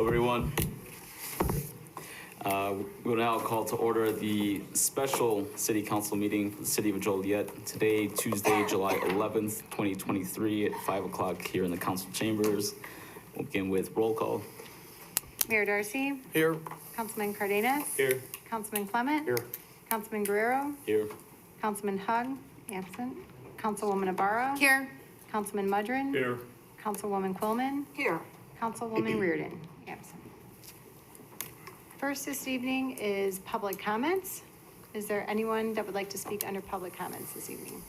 Hello, everyone. We'll now call to order the special City Council meeting for the City of Joliet today, Tuesday, July 11th, 2023 at 5 o'clock here in the council chambers. We'll begin with roll call. Mayor Darcy. Here. Councilman Cardenas. Here. Councilman Clement. Here. Councilman Guerrero. Here. Councilman Hug, absent. Councilwoman Ibarra. Here. Councilman Mudrin. Here. Councilwoman Quillman. Here. Councilwoman Reardon, absent. First this evening is public comments. Is there anyone that would like to speak under public comments this evening?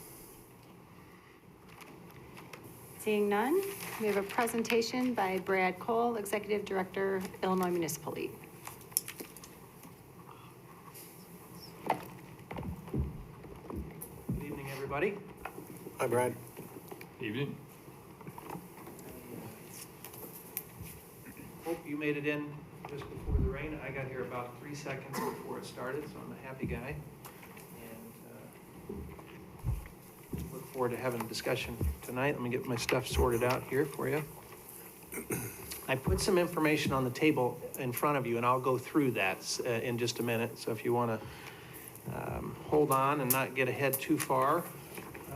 Seeing none, we have a presentation by Brad Cole, Executive Director, Illinois Municipal League. Good evening, everybody. Hi, Brad. Evening. Hope you made it in just before the rain. I got here about 3 seconds before it started, so I'm a happy guy. And look forward to having a discussion tonight. Let me get my stuff sorted out here for you. I put some information on the table in front of you, and I'll go through that in just a minute. So if you want to hold on and not get ahead too far,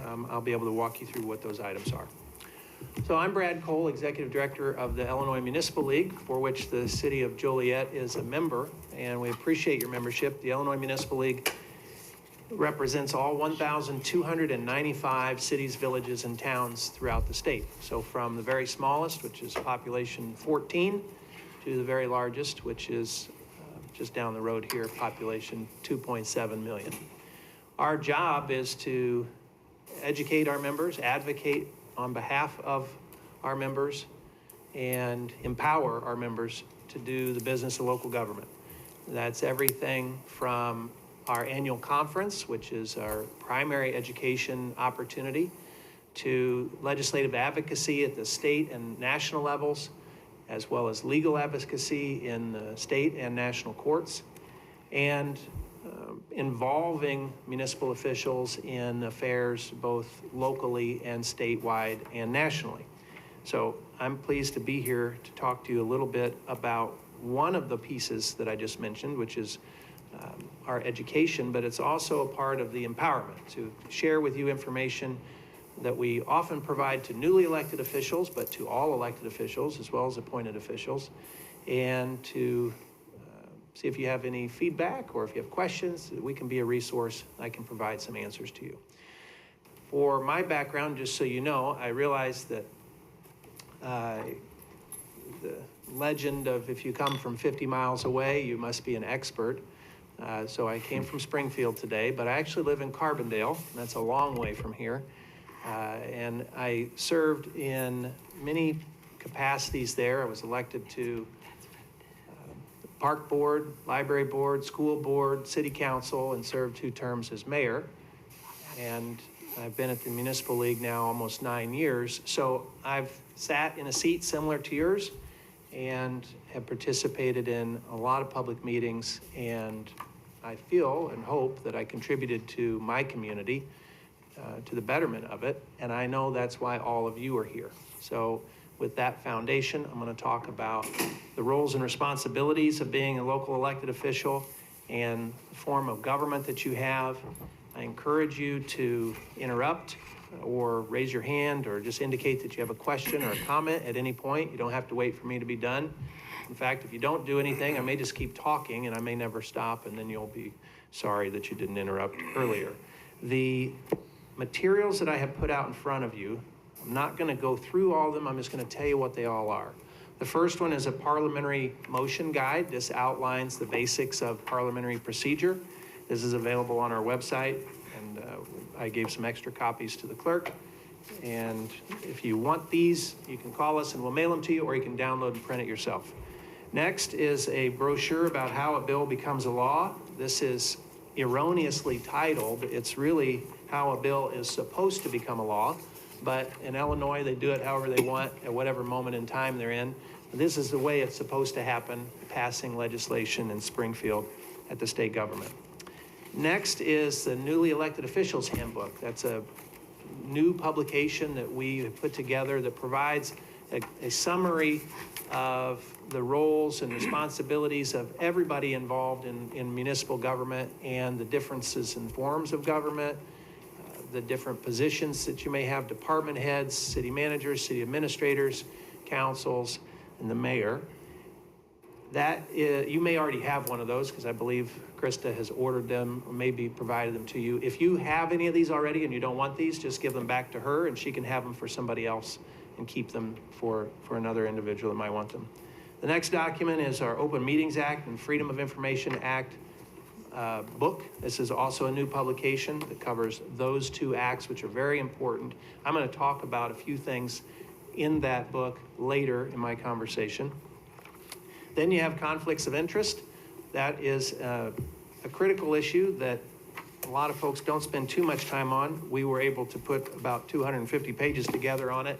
I'll be able to walk you through what those items are. So I'm Brad Cole, Executive Director of the Illinois Municipal League, for which the City of Joliet is a member, and we appreciate your membership. The Illinois Municipal League represents all 1,295 cities, villages, and towns throughout the state. So from the very smallest, which is population 14, to the very largest, which is just down the road here, population 2.7 million. Our job is to educate our members, advocate on behalf of our members, and empower our members to do the business of local government. That's everything from our annual conference, which is our primary education opportunity, to legislative advocacy at the state and national levels, as well as legal advocacy in the state and national courts, and involving municipal officials in affairs both locally and statewide and nationally. So I'm pleased to be here to talk to you a little bit about one of the pieces that I just mentioned, which is our education, but it's also a part of the empowerment to share with you information that we often provide to newly elected officials, but to all elected officials as well as appointed officials, and to see if you have any feedback or if you have questions, we can be a resource. I can provide some answers to you. For my background, just so you know, I realize that the legend of if you come from 50 miles away, you must be an expert. So I came from Springfield today, but I actually live in Carbondale. That's a long way from here. And I served in many capacities there. I was elected to Park Board, Library Board, School Board, City Council, and served 2 terms as mayor. And I've been at the Municipal League now almost 9 years. So I've sat in a seat similar to yours and have participated in a lot of public meetings, and I feel and hope that I contributed to my community, to the betterment of it, and I know that's why all of you are here. So with that foundation, I'm going to talk about the roles and responsibilities of being a local elected official and the form of government that you have. I encourage you to interrupt or raise your hand or just indicate that you have a question or a comment at any point. You don't have to wait for me to be done. In fact, if you don't do anything, I may just keep talking and I may never stop, and then you'll be sorry that you didn't interrupt earlier. The materials that I have put out in front of you, I'm not going to go through all of them. I'm just going to tell you what they all are. The first one is a parliamentary motion guide. This outlines the basics of parliamentary procedure. This is available on our website, and I gave some extra copies to the clerk. And if you want these, you can call us and we'll mail them to you, or you can download and print it yourself. Next is a brochure about how a bill becomes a law. This is erroneously titled. It's really how a bill is supposed to become a law. But in Illinois, they do it however they want at whatever moment in time they're in. This is the way it's supposed to happen, passing legislation in Springfield at the state government. Next is the newly elected officials handbook. That's a new publication that we have put together that provides a summary of the roles and responsibilities of everybody involved in municipal government and the differences in forms of government, the different positions that you may have, department heads, city managers, city administrators, councils, and the mayor. That is, you may already have one of those because I believe Krista has ordered them or maybe provided them to you. If you have any of these already and you don't want these, just give them back to her and she can have them for somebody else and keep them for another individual that might want them. The next document is our Open Meetings Act and Freedom of Information Act book. This is also a new publication that covers those two acts, which are very important. I'm going to talk about a few things in that book later in my conversation. Then you have conflicts of interest. That is a critical issue that a lot of folks don't spend too much time on. We were able to put about 250 pages together on it.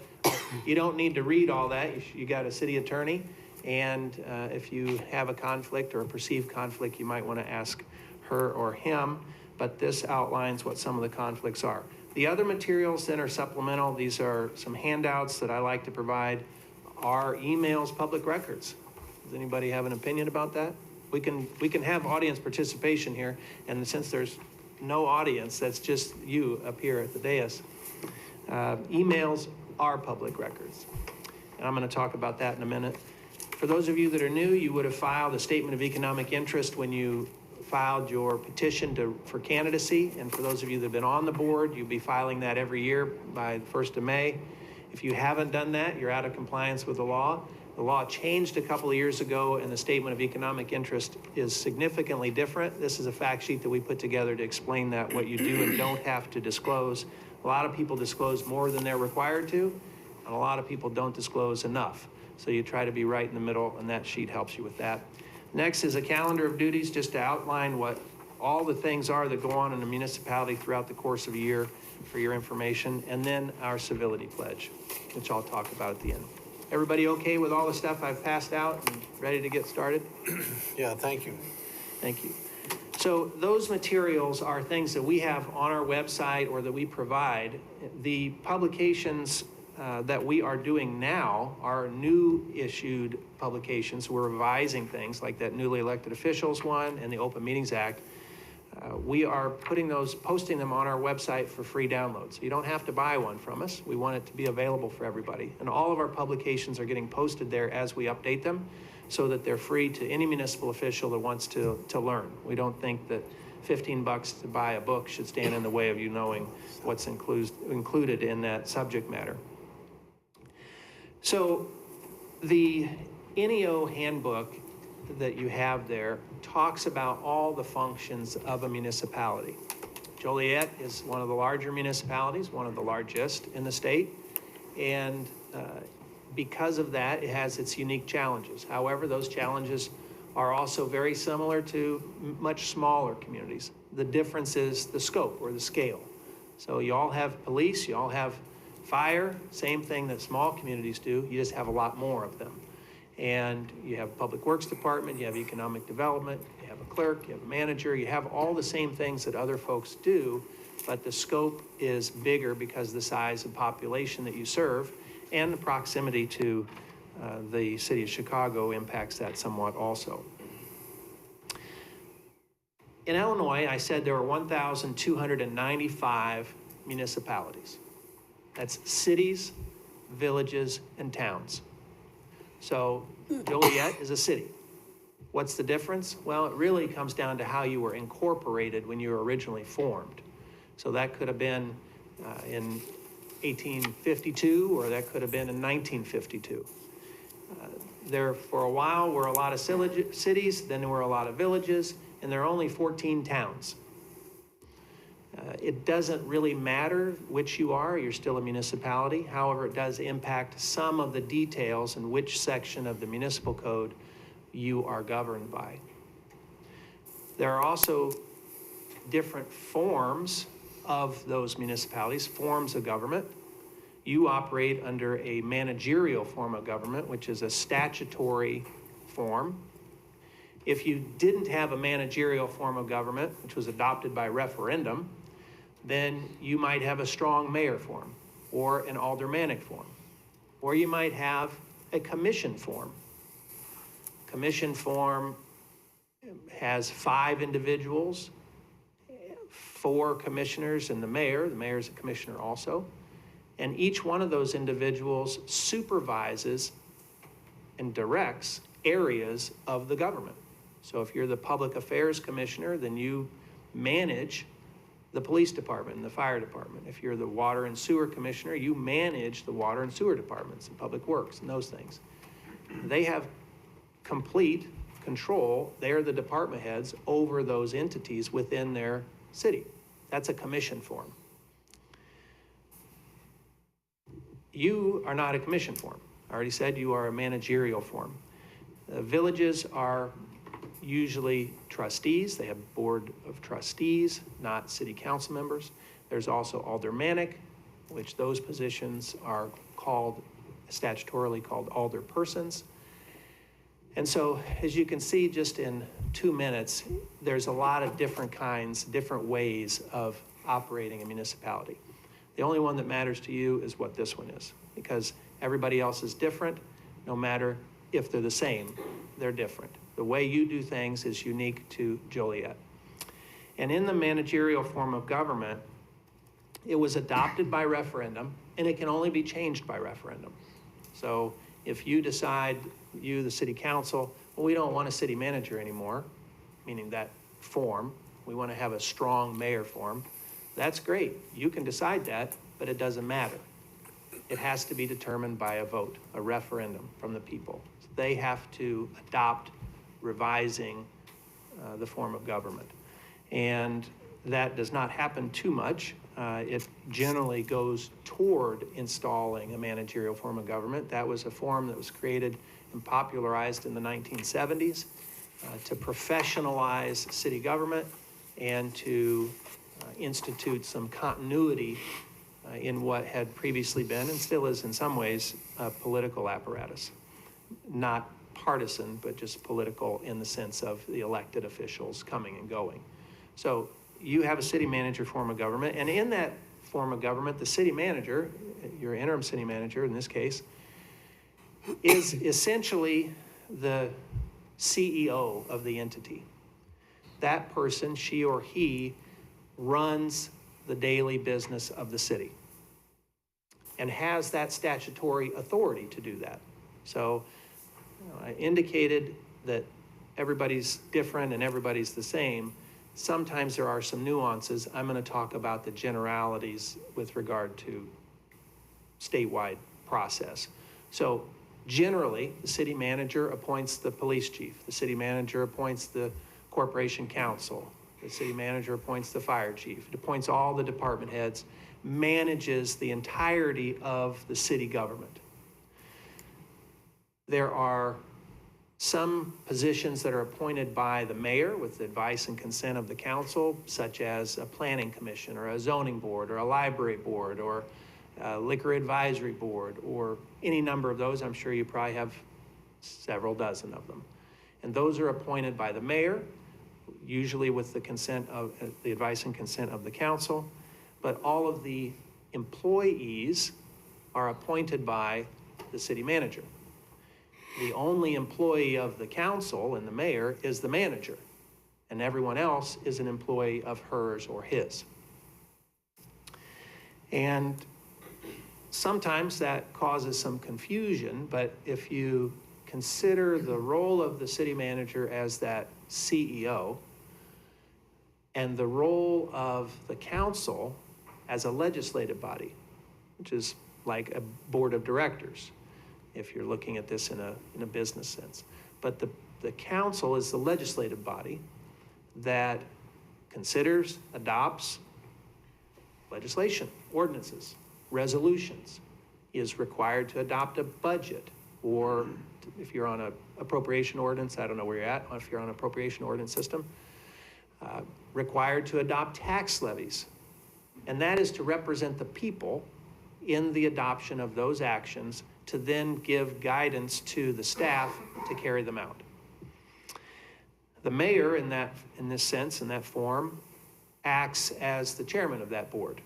You don't need to read all that. You got a city attorney, and if you have a conflict or a perceived conflict, you might want to ask her or him, but this outlines what some of the conflicts are. The other materials then are supplemental. These are some handouts that I like to provide. Are emails public records? Does anybody have an opinion about that? We can have audience participation here, and since there's no audience, that's just you up here at the dais. Emails are public records, and I'm going to talk about that in a minute. For those of you that are new, you would have filed a statement of economic interest when you filed your petition for candidacy, and for those of you that have been on the board, you'll be filing that every year by the 1st of May. If you haven't done that, you're out of compliance with the law. The law changed a couple of years ago, and the statement of economic interest is significantly different. This is a fact sheet that we put together to explain that, what you do and don't have to disclose. A lot of people disclose more than they're required to, and a lot of people don't disclose enough. So you try to be right in the middle, and that sheet helps you with that. Next is a calendar of duties, just to outline what all the things are that go on in a municipality throughout the course of a year for your information, and then our civility pledge, which I'll talk about at the end. Everybody okay with all the stuff I've passed out and ready to get started? Yeah, thank you. Thank you. So those materials are things that we have on our website or that we provide. The publications that we are doing now are new issued publications. We're revising things like that newly elected officials one and the Open Meetings Act. We are posting them on our website for free downloads. You don't have to buy one from us. We want it to be available for everybody. And all of our publications are getting posted there as we update them so that they're free to any municipal official that wants to learn. We don't think that $15 to buy a book should stand in the way of you knowing what's included in that subject matter. So the NEO handbook that you have there talks about all the functions of a municipality. Joliet is one of the larger municipalities, one of the largest in the state, and because of that, it has its unique challenges. However, those challenges are also very similar to much smaller communities. The difference is the scope or the scale. So you all have police, you all have fire, same thing that small communities do, you just have a lot more of them. And you have public works department, you have economic development, you have a clerk, you have a manager, you have all the same things that other folks do, but the scope is bigger because of the size of population that you serve, and the proximity to the city of Chicago impacts that somewhat also. In Illinois, I said there were 1,295 municipalities. That's cities, villages, and towns. So Joliet is a city. What's the difference? Well, it really comes down to how you were incorporated when you were originally formed. So that could have been in 1852, or that could have been in 1952. There for a while were a lot of cities, then there were a lot of villages, and there are only 14 towns. It doesn't really matter which you are, you're still a municipality. However, it does impact some of the details in which section of the municipal code you are governed by. There are also different forms of those municipalities, forms of government. You operate under a managerial form of government, which is a statutory form. If you didn't have a managerial form of government, which was adopted by referendum, then you might have a strong mayor form or an aldermanic form. Or you might have a commission form. Commission form has 5 individuals, 4 commissioners, and the mayor. The mayor is a commissioner also. And each one of those individuals supervises and directs areas of the government. So if you're the public affairs commissioner, then you manage the police department and the fire department. If you're the water and sewer commissioner, you manage the water and sewer departments and public works and those things. They have complete control. They're the department heads over those entities within their city. That's a commission form. You are not a commission form. I already said you are a managerial form. Villages are usually trustees. They have board of trustees, not city council members. There's also aldermanic, which those positions are called, statutorily called alderpersons. And so, as you can see just in 2 minutes, there's a lot of different kinds, different ways of operating a municipality. The only one that matters to you is what this one is, because everybody else is different. No matter if they're the same, they're different. The way you do things is unique to Joliet. And in the managerial form of government, it was adopted by referendum, and it can only be changed by referendum. So if you decide, you, the city council, well, we don't want a city manager anymore, meaning that form, we want to have a strong mayor form, that's great. You can decide that, but it doesn't matter. It has to be determined by a vote, a referendum from the people. So they have to adopt revising the form of government. And that does not happen too much. It generally goes toward installing a managerial form of government. That was a form that was created and popularized in the 1970s to professionalize city government and to institute some continuity in what had previously been, and still is in some ways, a political apparatus. Not partisan, but just political in the sense of the elected officials coming and going. So you have a city manager form of government, and in that form of government, the city manager, your interim city manager in this case, is essentially the CEO of the entity. That person, she or he, runs the daily business of the city and has that statutory authority to do that. So I indicated that everybody's different and everybody's the same. Sometimes there are some nuances. I'm going to talk about the generalities with regard to statewide process. So generally, the city manager appoints the police chief. The city manager appoints the corporation council. The city manager appoints the fire chief. It appoints all the department heads, manages the entirety of the city government. There are some positions that are appointed by the mayor with the advice and consent of the council, such as a planning commission or a zoning board or a library board or a liquor advisory board or any number of those. I'm sure you probably have several dozen of them. And those are appointed by the mayor, usually with the consent of the advice and consent of the council, but all of the employees are appointed by the city manager. The only employee of the council and the mayor is the manager, and everyone else is an employee of hers or his. And sometimes that causes some confusion, but if you consider the role of the city manager as that CEO and the role of the council as a legislative body, which is like a board of directors, if you're looking at this in a business sense. But the council is the legislative body that considers, adopts legislation, ordinances, resolutions, is required to adopt a budget, or if you're on an appropriation ordinance, I don't know where you're at, if you're on an appropriation ordinance system, required to adopt tax levies. And that is to represent the people in the adoption of those actions to then give guidance to the staff to carry them out. The mayor, in this sense, in that form, acts as the chairman of that board.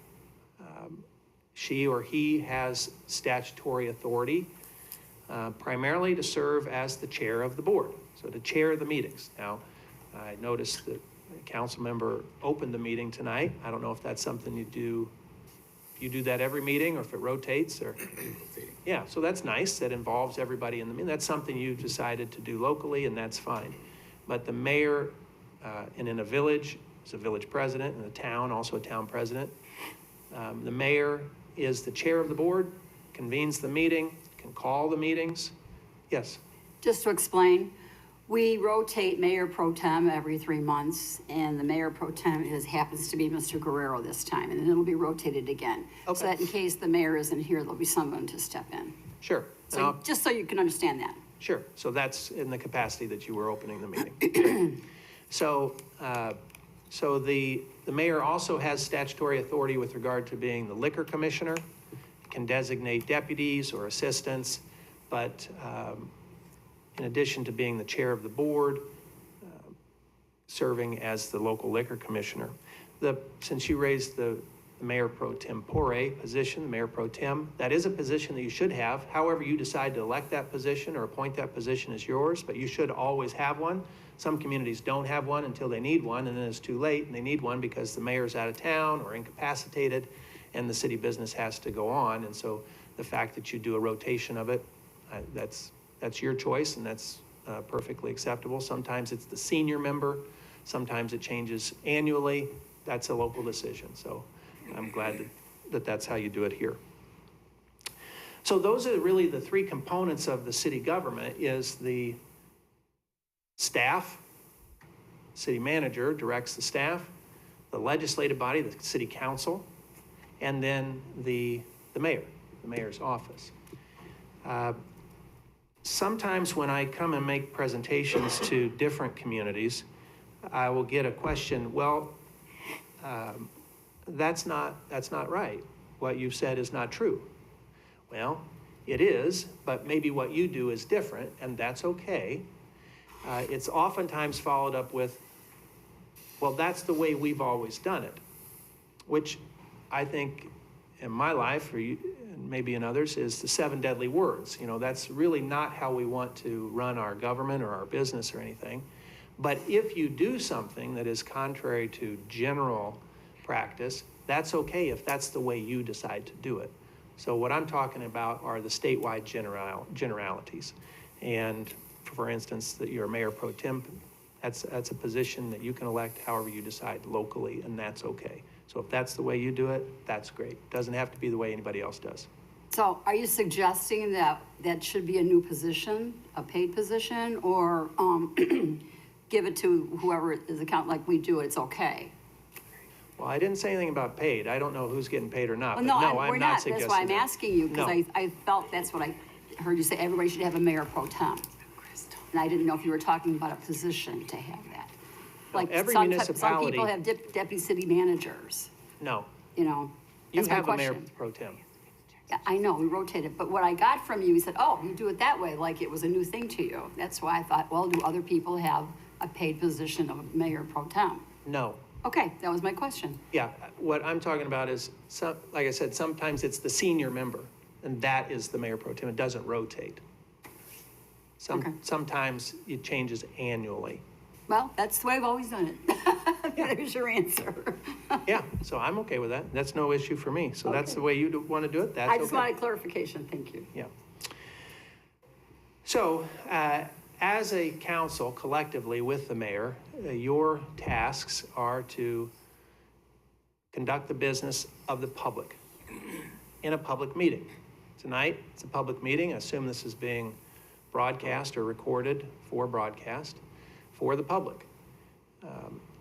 She or he has statutory authority primarily to serve as the chair of the board, so to chair the meetings. Now, I noticed that a council member opened the meeting tonight. I don't know if that's something you do. You do that every meeting, or if it rotates, or yeah. So that's nice. That involves everybody in the meeting. That's something you decided to do locally, and that's fine. But the mayor, and in a village, is a village president, and a town also a town president. The mayor is the chair of the board, convenes the meeting, can call the meetings. Yes. Just to explain, we rotate mayor pro tem every 3 months, and the mayor pro tem happens to be Mr. Guerrero this time, and then it'll be rotated again. Okay. So that in case the mayor isn't here, there'll be someone to step in. Sure. So Now, just so you can understand that. sure. So that's in the capacity that you were opening the meeting. Great. So, the mayor also has statutory authority with regard to being the liquor commissioner, can designate deputies or assistants, but in addition to being the chair of the board, serving as the local liquor commissioner. Since you raised the mayor pro tempore position, the mayor pro tem, that is a position that you should have. However you decide to elect that position or appoint that position is yours, but you should always have one. Some communities don't have one until they need one, and then it's too late, and they need one because the mayor's out of town or incapacitated, and the city business has to go on. And so the fact that you do a rotation of it, that's your choice, and that's perfectly acceptable. Sometimes it's the senior member, sometimes it changes annually. That's a local decision. So I'm glad that that's how you do it here. So those are really the three components of the city government: is the staff, city manager directs the staff, the legislative body, the city council, and then the mayor, the mayor's office. Sometimes when I come and make presentations to different communities, I will get a question, well, that's not right. What you've said is not true. Well, it is, but maybe what you do is different, and that's okay. It's oftentimes followed up with, well, that's the way we've always done it, which I think in my life, or you, and maybe in others, is the 7 deadly words. You know, that's really not how we want to run our government or our business or anything. But if you do something that is contrary to general practice, that's okay if that's the way you decide to do it. So what I'm talking about are the statewide generalities. And for instance, that you're a mayor pro tem, that's a position that you can elect however you decide locally, and that's okay. So if that's the way you do it, that's great. Doesn't have to be the way anybody else does. So are you suggesting that that should be a new position, a paid position, or give it to whoever is account like we do, it's okay? Well, I didn't say anything about paid. I don't know who's getting paid or not. Well, But no, no, we're I'm not not. suggesting That's why I'm that. asking you, because No. I felt that's what I heard you say, everybody should have a mayor pro tem. And I didn't know if you were talking about a position to have that. Like every some municipality- people have deputy city managers, No, you know, you that's my have a mayor question. pro tem. Yeah, I know, we rotated, but what I got from you, you said, oh, you do it that way, like it was a new thing to you. That's why I thought, well, do other people have a paid position of mayor pro tem? No. Okay, that was my question. Yeah, what I'm talking about is, like I said, sometimes it's the senior member, and that is the mayor pro tem. It doesn't rotate. Okay. Sometimes it changes annually. Well, that's the way I've always done it. There's your answer. Yeah, so I'm okay with that. That's no issue for me. So that's Okay. the way you want to do it, that's okay. I just wanted clarification, thank you. Yeah. So, as a council, collectively with the mayor, your tasks are to conduct the business of the public in a public meeting. Tonight, it's a public meeting. I assume this is being broadcast or recorded for broadcast for the public.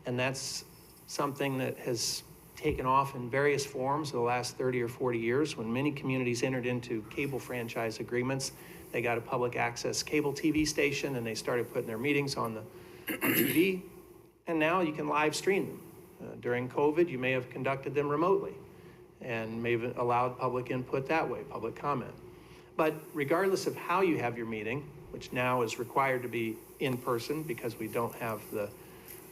And that's something that has taken off in various forms the last 30 or 40 years. When many communities entered into cable franchise agreements, they got a public access cable TV station, and they started putting their meetings on TV, and now you can live stream them. During COVID, you may have conducted them remotely and may have allowed public input that way, public comment. But regardless of how you have your meeting, which now is required to be in person because we don't have the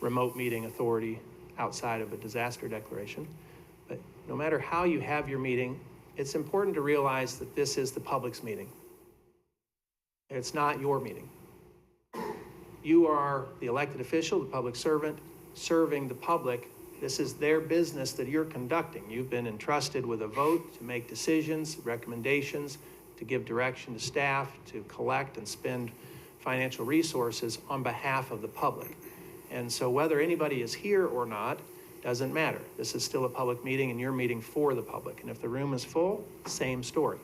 remote meeting authority outside of a disaster declaration, but no matter how you have your meeting, it's important to realize that this is the public's meeting. It's not your meeting. You are the elected official, the public servant, serving the public. This is their business that you're conducting. You've been entrusted with a vote to make decisions, recommendations, to give direction to staff, to collect and spend financial resources on behalf of the public. And so whether anybody is here or not, doesn't matter. This is still a public meeting and you're meeting for the public. And if the room is full, same story.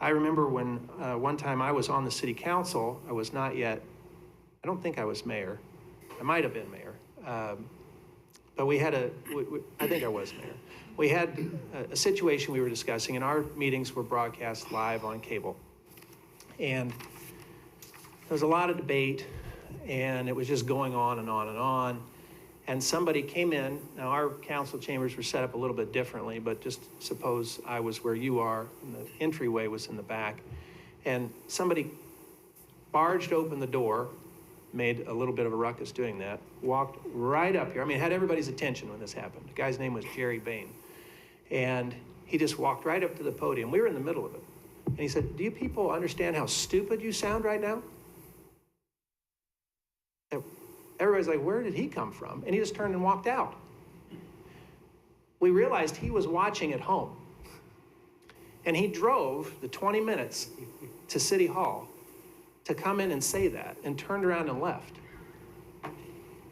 I remember when one time I was on the city council, I was not yet, I don't think I was mayor. I might have been mayor. But we had I think I was mayor. We had a situation we were discussing and our meetings were broadcast live on cable. And there was a lot of debate and it was just going on and on and on. And somebody came in. Now our council chambers were set up a little bit differently, but just suppose I was where you are and the entryway was in the back. And somebody barged open the door, made a little bit of a ruckus doing that, walked right up here. I mean, had everybody's attention when this happened. The guy's name was Jerry Bain. And he just walked right up to the podium. We were in the middle of it. And he said, "Do you people understand how stupid you sound right now?" And everybody's like, "Where did he come from?" And he just turned and walked out. We realized he was watching at home. And he drove the 20 minutes to City Hall to come in and say that, and turned around and left.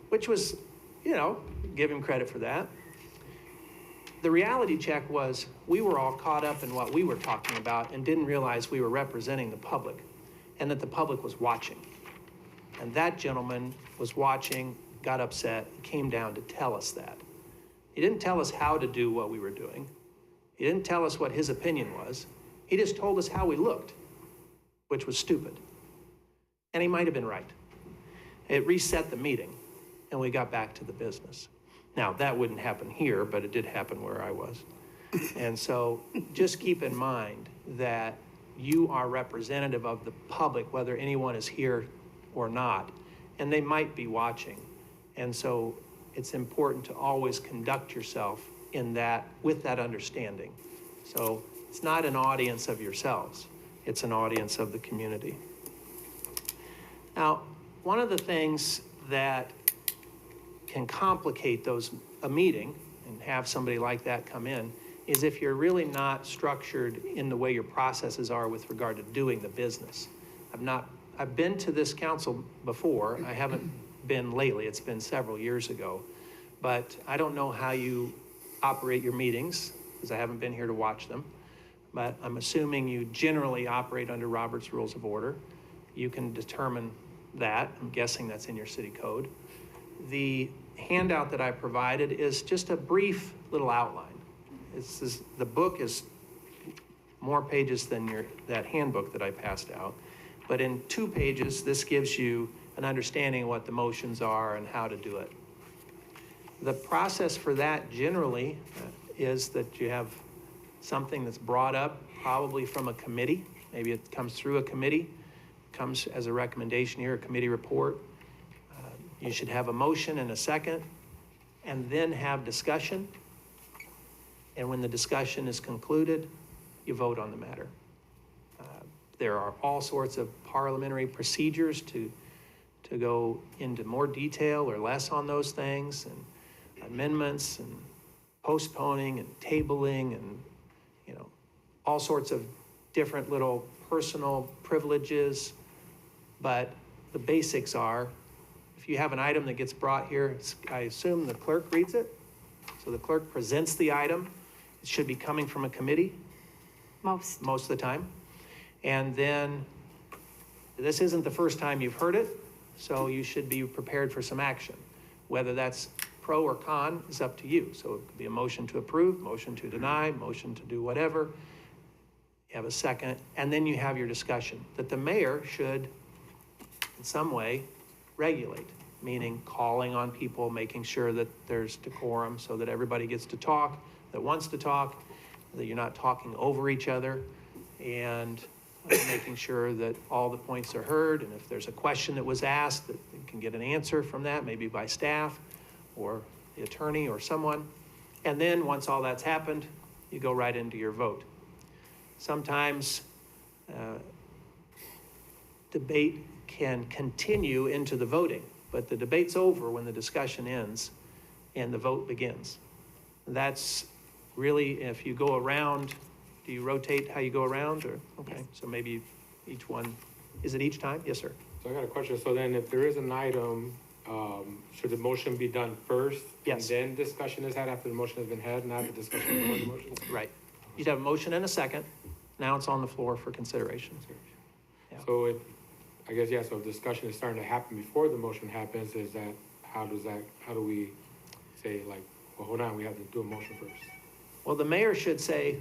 Which was, give him credit for that. The reality check was we were all caught up in what we were talking about and didn't realize we were representing the public and that the public was watching. And that gentleman was watching, got upset, came down to tell us that. He didn't tell us how to do what we were doing. He didn't tell us what his opinion was. He just told us how we looked, which was stupid. And he might have been right. It reset the meeting and we got back to the business. Now, that wouldn't happen here, but it did happen where I was. And so just keep in mind that you are representative of the public, whether anyone is here or not, and they might be watching. And so it's important to always conduct yourself in that, with that understanding. So it's not an audience of yourselves, it's an audience of the community. Now, one of the things that can complicate a meeting and have somebody like that come in is if you're really not structured in the way your processes are with regard to doing the business. I've been to this council before. I haven't been lately. It's been several years ago. But I don't know how you operate your meetings because I haven't been here to watch them. But I'm assuming you generally operate under Robert's Rules of Order. You can determine that. I'm guessing that's in your city code. The handout that I provided is just a brief little outline. The book is more pages than that handbook that I passed out. But in 2 pages, this gives you an understanding of what the motions are and how to do it. The process for that generally is that you have something that's brought up probably from a committee. Maybe it comes through a committee, comes as a recommendation here, a committee report. You should have a motion and a second, and then have discussion. And when the discussion is concluded, you vote on the matter. There are all sorts of parliamentary procedures to go into more detail or less on those things, and amendments and postponing and tabling and all sorts of different little personal privileges. But the basics are, if you have an item that gets brought here, I assume the clerk reads it. So the clerk presents the item. It should be coming from a committee. Most of the time. And then this isn't the first time you've heard it, so you should be prepared for some action. Whether that's pro or con is up to you. So it could be a motion to approve, motion to deny, motion to do whatever. You have a second, and then you have your discussion that the mayor should, in some way, regulate, meaning calling on people, making sure that there's decorum so that everybody gets to talk, that wants to talk, that you're not talking over each other, and making sure that all the points are heard, and if there's a question that was asked, that you can get an answer from that, maybe by staff or the attorney or someone. And then once all that's happened, you go right into your vote. sometimes debate can continue into the voting, but the debate's over when the discussion ends and the vote begins. That's really, if you go around, do you rotate how you go around, or? Okay, Yes. so maybe each one, is it each time? Yes, sir. So I got a question. So then if there is an item, should the motion be done first? Yes. And then discussion is had after the motion has been had, not the discussion before the motion? Right. You'd have a motion and a second. Now it's on the floor for consideration. Yeah. So it, I guess, yeah, so if discussion is starting to happen before the motion happens, is that, how do we say like, well, hold on, we have to do a motion first? Well, the mayor should say,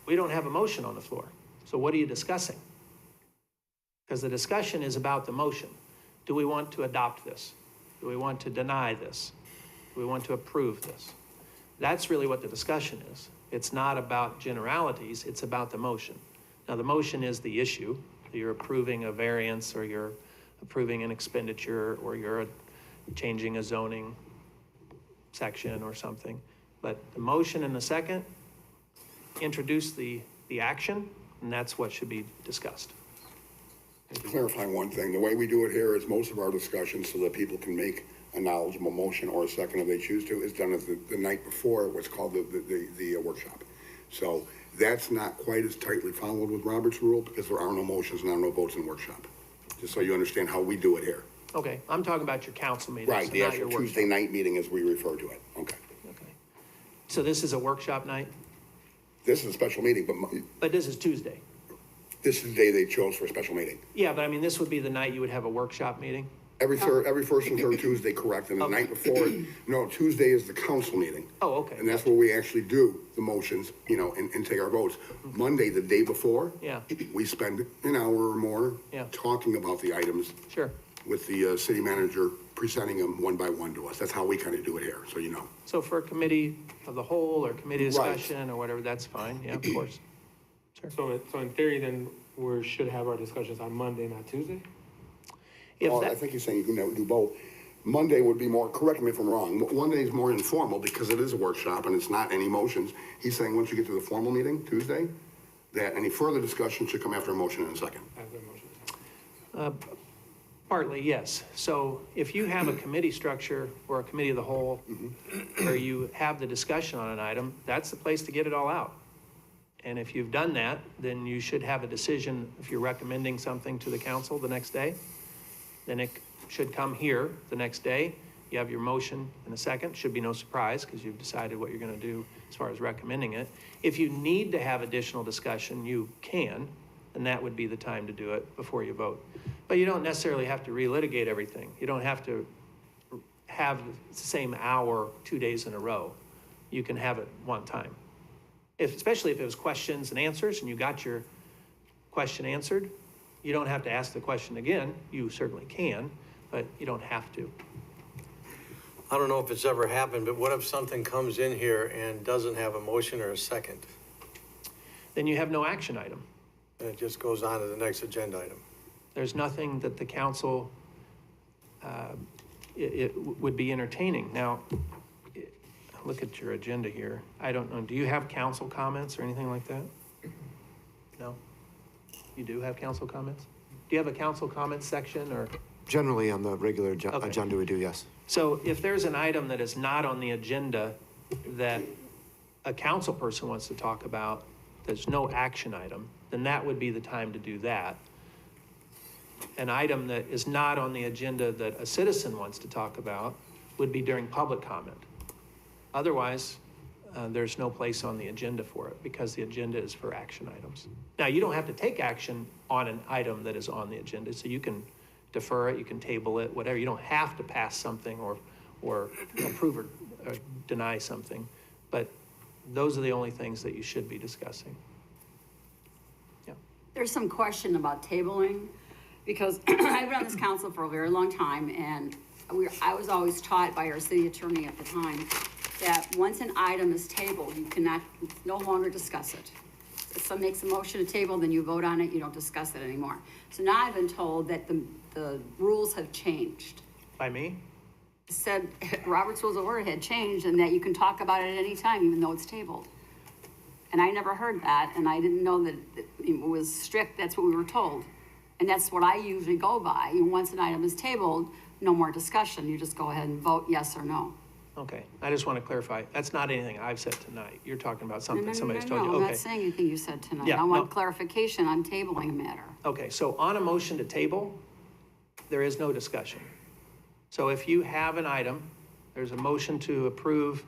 we don't have a motion on the floor, so what are you discussing? Because the discussion is about the motion. Do we want to adopt this? Do we want to deny this? Do we want to approve this? That's really what the discussion is. It's not about generalities, it's about the motion. Now, the motion is the issue. You're approving a variance, or you're approving an expenditure, or you're changing a zoning section or something. But the motion and the second introduce the action, and that's what should be discussed. Clarify one thing, the way we do it here is most of our discussions, so that people can make a knowledgeable motion or a second if they choose to, is done at the night before what's called the workshop. So that's not quite as tightly followed with Robert's rule, because there are no motions and there are no votes in workshop. Just so you understand how we do it here. Okay, I'm talking about your council meetings, Right, the not your actual workshop. Tuesday night meeting as we refer to it, okay. Okay. So this is a workshop night, This is a special meeting, but but this is Tuesday. this is the day they chose for a special meeting. Yeah, but I mean, this would be the night you would have a workshop meeting? Every first and third Tuesday, correct, and the night before, no, Tuesday is the council meeting. Oh, okay. And that's where we actually do the motions, and take our votes. Monday, the day before. Yeah. We spend an hour or more. Yeah. Talking about the items Sure. with the city manager presenting them one by one to us. That's how we kind of do it here, so you know. So for a committee of the whole, or committee Right. discussion, or whatever, that's fine, yeah, of course. Sure. So in theory, then, we should have our discussions on Monday, not Tuesday? If Well, I that, think he's saying you can do both. Monday would be more, correct me if I'm wrong, Monday is more informal because it is a workshop and it's not any motions. He's saying once you get to the formal meeting, Tuesday, that any further discussion should come after a motion in a second. After the motion. partly, yes. So if you have a committee structure or a committee of the whole, where you have the discussion on an item, that's the place to get it all out. And if you've done that, then you should have a decision. If you're recommending something to the council the next day, then it should come here the next day. You have your motion in a second. Should be no surprise, because you've decided what you're going to do as far as recommending it. If you need to have additional discussion, you can, and that would be the time to do it before you vote. But you don't necessarily have to relitigate everything. You don't have to have the same hour 2 days in a row. You can have it one time. Especially if it was questions and answers and you got your question answered, you don't have to ask the question again. You certainly can, but you don't have to. I don't know if it's ever happened, but what if something comes in here and doesn't have a motion or a second? Then you have no action item. And it just goes on to the next agenda item. There's nothing that the council it would be entertaining. Now, look at your agenda here. I don't know, do you have council comments or anything like that? No? You do have council comments? Do you have a council comments section, or? Generally, on the regular Okay. agenda, we do, yes. So if there's an item that is not on the agenda that a council person wants to talk about, there's no action item, then that would be the time to do that. An item that is not on the agenda that a citizen wants to talk about would be during public comment. Otherwise, there's no place on the agenda for it, because the agenda is for action items. Now, you don't have to take action on an item that is on the agenda, so you can defer it, you can table it, whatever. You don't have to pass something or approve or deny something, but those are the only things that you should be discussing. Yeah. There's some question about tabling, because I've been on this council for a very long time, and I was always taught by our city attorney at the time that once an item is tabled, you cannot no longer discuss it. If someone makes a motion to table, then you vote on it, you don't discuss it anymore. So now I've been told that the rules have changed. By me? It said Robert's Rules of Order had changed, and that you can talk about it at any time, even though it's tabled. And I never heard that, and I didn't know that it was strict, that's what we were told. And that's what I usually go by. Once an item is tabled, no more discussion, you just go ahead and vote yes or no. Okay, I just want to clarify, that's not anything I've said tonight. You're talking about No, something no, no, somebody's no, told you. no, I'm Okay. not saying anything you said tonight. Yeah, I want no. clarification on tabling a matter. Okay, so on a motion to table, there is no discussion. So if you have an item, there's a motion to approve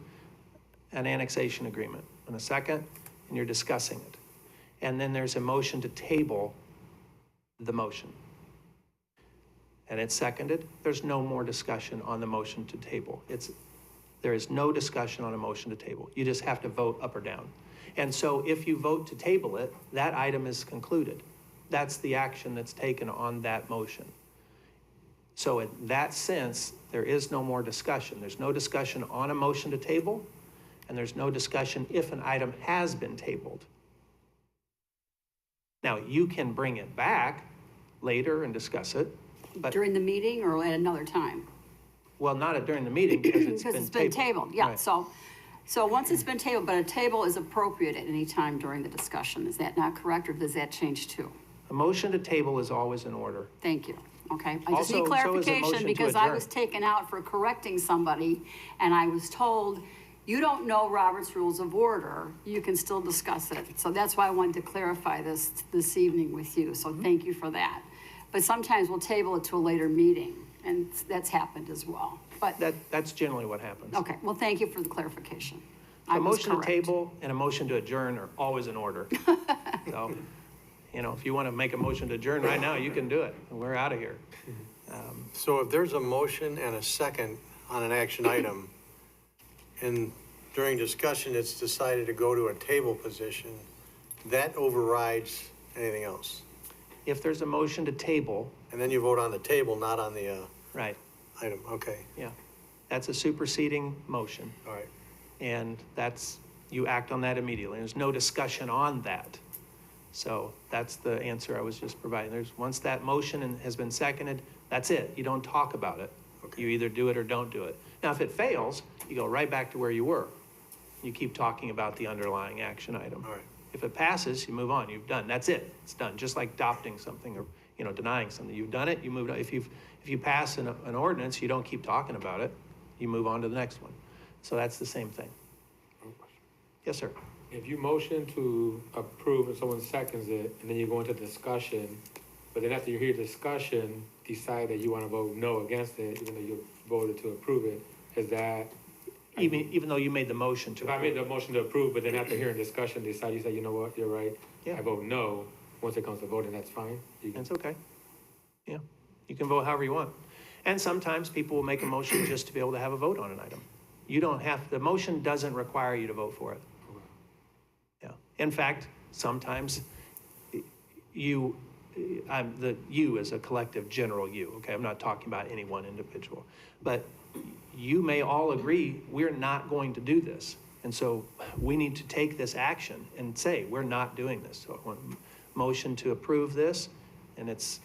an annexation agreement, and a second, and you're discussing it. And then there's a motion to table the motion. And it's seconded, there's no more discussion on the motion to table. There is no discussion on a motion to table. You just have to vote up or down. And so if you vote to table it, that item is concluded. That's the action that's taken on that motion. So in that sense, there is no more discussion. There's no discussion on a motion to table, and there's no discussion if an item has been tabled. Now, you can bring it back later and discuss it, but, During the meeting or at another time? well, not during the meeting because it's Because been it's been tabled. tabled, yeah, Right. so once it's been tabled, but a table is appropriate at any time during the discussion, is that not correct, or does that change too? A motion to table is always in order. Thank you, okay? I just Also, need so is a clarification motion to because I adjourn. was taken out for correcting somebody, and I was told, you don't know Robert's Rules of Order, you can still discuss it. So that's why I wanted to clarify this evening with you, so thank you for that. But sometimes we'll table it to a later meeting, and that's happened as well. But, That's generally what happens. okay, well, thank you for the clarification. A I was motion to correct. table and a motion to adjourn are always in order. So, if you want to make a motion to adjourn right now, you can do it, and we're out of here. So if there's a motion and a second on an action item, and during discussion, it's decided to go to a table position, that overrides anything else. If there's a motion to table, And then you vote on the table, not on the right, item. Okay, yeah, that's a superseding motion, all right. and you act on that immediately. There's no discussion on that. So that's the answer I was just providing. Once that motion has been seconded, that's it. You don't talk about it. Okay. You either do it or don't do it. Now, if it fails, you go right back to where you were. You keep talking about the underlying action item. All right. If it passes, you move on. You've done. That's it. It's done. Just like adopting something or denying something. You've done it. You moved on. If you pass an ordinance, you don't keep talking about it. You move on to the next one. So that's the same thing. Yes, sir. If you motion to approve and someone seconds it, and then you go into discussion, but then after you hear discussion, decide that you want to vote no against it, even though you voted to approve it, is that? Even though you made the motion to. If I made the motion to approve, but then after hearing discussion, you say, you know what, you're right, Yeah. I vote no, once it comes to voting, that's fine? You can- That's okay. Yeah, you can vote however you want. And sometimes people will make a motion just to be able to have a vote on an item. You don't have, the motion doesn't require you to vote for it. Yeah. In fact, sometimes you as a collective general you, okay? I'm not talking about any one individual. But you may all agree, we're not going to do this. And so we need to take this action and say, we're not doing this. So I want a motion to approve this, and it's,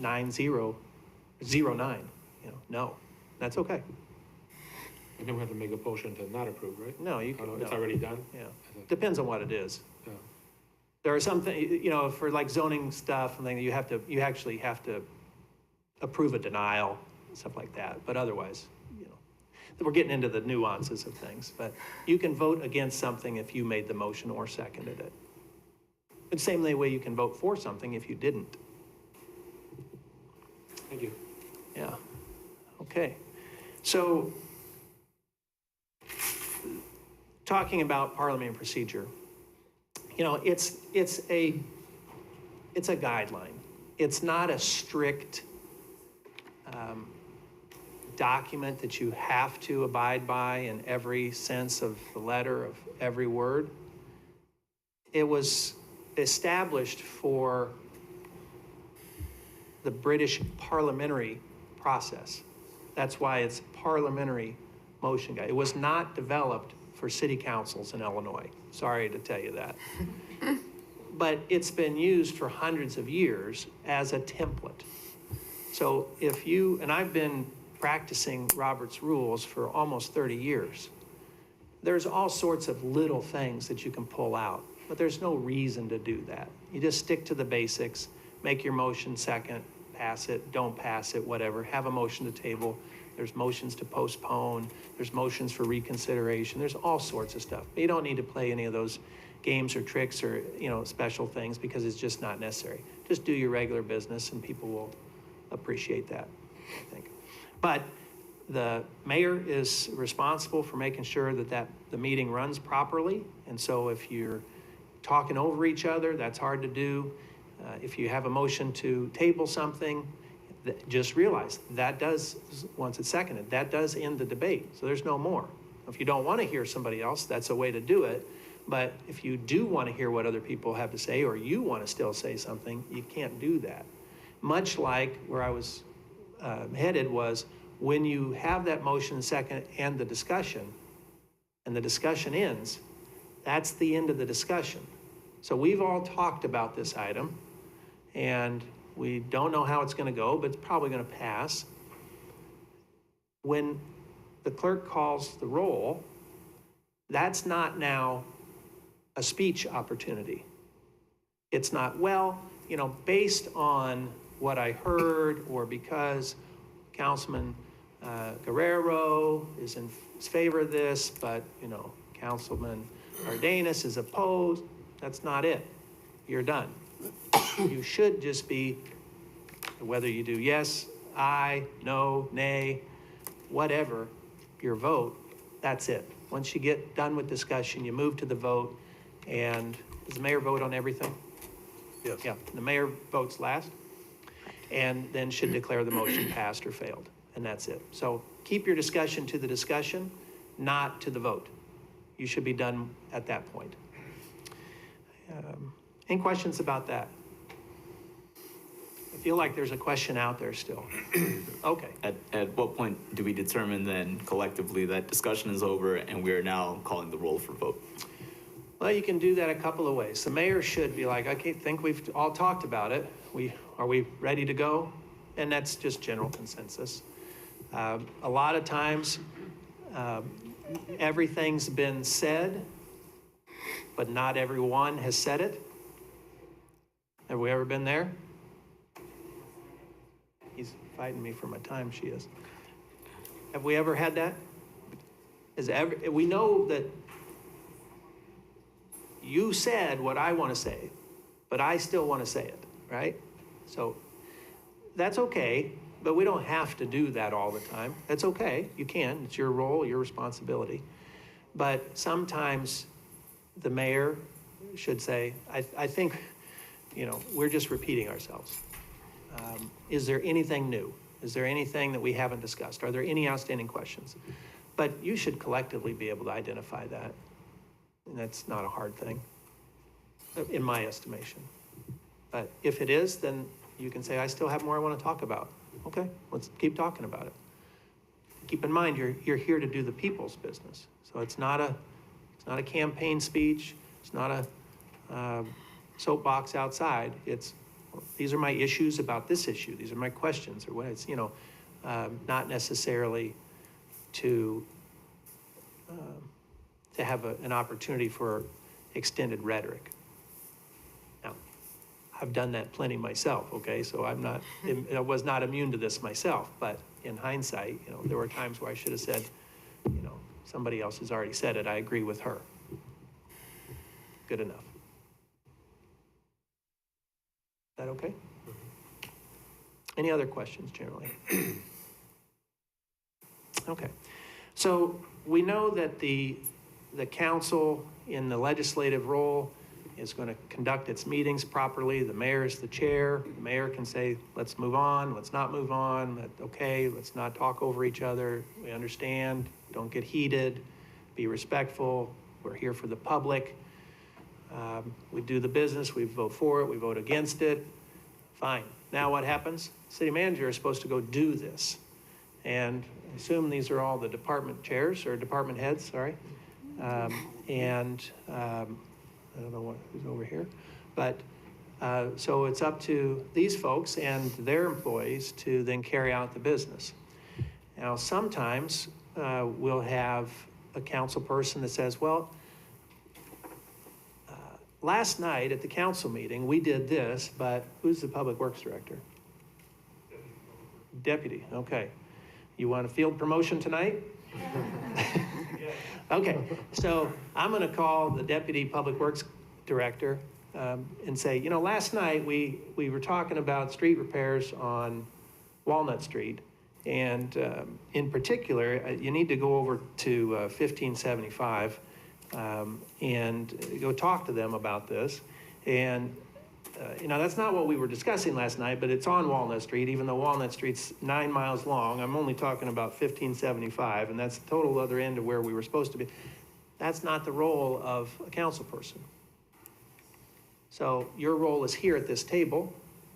9-0-0-9, no, that's okay. And then we have to make a motion to not approve, right? No, you Oh, can, no, It's no. already done? Yeah, depends on what it is. Yeah. There are some things, for like zoning stuff and things, you actually have to approve a denial, stuff like that. But otherwise, we're getting into the nuances of things. But you can vote against something if you made the motion or seconded it. The same way you can vote for something if you didn't. Thank you. Yeah, okay. So, talking about parliamentary procedure, it's a guideline. It's not a strict document that you have to abide by in every sense of the letter of every word. It was established for the British parliamentary process. That's why it's parliamentary motion guide. It was not developed for city councils in Illinois. Sorry to tell you that. But it's been used for hundreds of years as a template. So and I've been practicing Robert's Rules for almost 30 years. There's all sorts of little things that you can pull out, but there's no reason to do that. You just stick to the basics, make your motion second, pass it, don't pass it, whatever. Have a motion to table. There's motions to postpone. There's motions for reconsideration. There's all sorts of stuff. You don't need to play any of those games or tricks or, special things because it's just not necessary. Just do your regular business and people will appreciate that, I think. But the mayor is responsible for making sure that the meeting runs properly. And so if you're talking over each other, that's hard to do. If you have a motion to table something, just realize that does, once it's seconded, that does end the debate. So there's no more. If you don't want to hear somebody else, that's a way to do it. But if you do want to hear what other people have to say, or you want to still say something, you can't do that. Much like where I was headed was when you have that motion second and the discussion ends, that's the end of the discussion. So we've all talked about this item, and we don't know how it's going to go, but it's probably going to pass. When the clerk calls the roll, that's not now a speech opportunity. It's not, well, based on what I heard, or because Councilman Guerrero is in favor of this, but, Councilman Cardenas is opposed. That's not it. You're done. You should just be, whether you do yes, aye, no, nay, whatever, your vote, that's it. Once you get done with discussion, you move to the vote, and does the mayor vote on everything? Yes. Yeah, the mayor votes last, and then should declare the motion passed or failed, and that's it. So keep your discussion to the discussion, not to the vote. You should be done at that point. Any questions about that? I feel like there's a question out there still. Okay. At what point do we determine then collectively that discussion is over and we are now calling the roll for vote? Well, you can do that a couple of ways. The mayor should be like, I think we've all talked about it. Are we ready to go? And that's just general consensus. A lot of times, everything's been said, but not everyone has said it. Have we ever been there? He's fighting me for my time, she is. Have we ever had that? We know that you said what I want to say, but I still want to say it, right? So that's okay, but we don't have to do that all the time. That's okay, you can, it's your role, your responsibility. But sometimes the mayor should say, I think, we're just repeating ourselves. Is there anything new? Is there anything that we haven't discussed? Are there any outstanding questions? But you should collectively be able to identify that. And that's not a hard thing, in my estimation. But if it is, then you can say, I still have more I want to talk about. Okay, let's keep talking about it. Keep in mind, you're here to do the people's business. So it's not a campaign speech. It's not a soapbox outside. It's, these are my issues about this issue. These are my questions, or what it's, not necessarily to have an opportunity for extended rhetoric. Now, I've done that plenty myself, okay? So I was not immune to this myself, but in hindsight, there were times where I should have said, somebody else has already said it, I agree with her. Good enough. Is that okay? Any other questions generally? Okay. So we know that the council in the legislative role is going to conduct its meetings properly. The mayor is the chair. The mayor can say, let's move on, let's not move on, okay, let's not talk over each other. We understand, don't get heated, be respectful. We're here for the public. We do the business, we vote for it, we vote against it. Fine. Now what happens? City manager is supposed to go do this. And I assume these are all the department chairs or department heads, sorry. I don't know who's over here, but so it's up to these folks and their employees to then carry out the business. Now, sometimes we'll have a council person that says, well, last night at the council meeting, we did this, but who's the Public Works Director? Deputy, okay. You want a field promotion tonight? Okay, so I'm gonna call the Deputy Public Works Director and say, you know, last night we were talking about street repairs on Walnut Street. And in particular, you need to go over to 1575 and go talk to them about this. And, you know, that's not what we were discussing last night, but it's on Walnut Street, even though Walnut Street's 9 miles long. I'm only talking about 1575, and that's the total other end of where we were supposed to be. That's not the role of a council person. So your role is here at this table.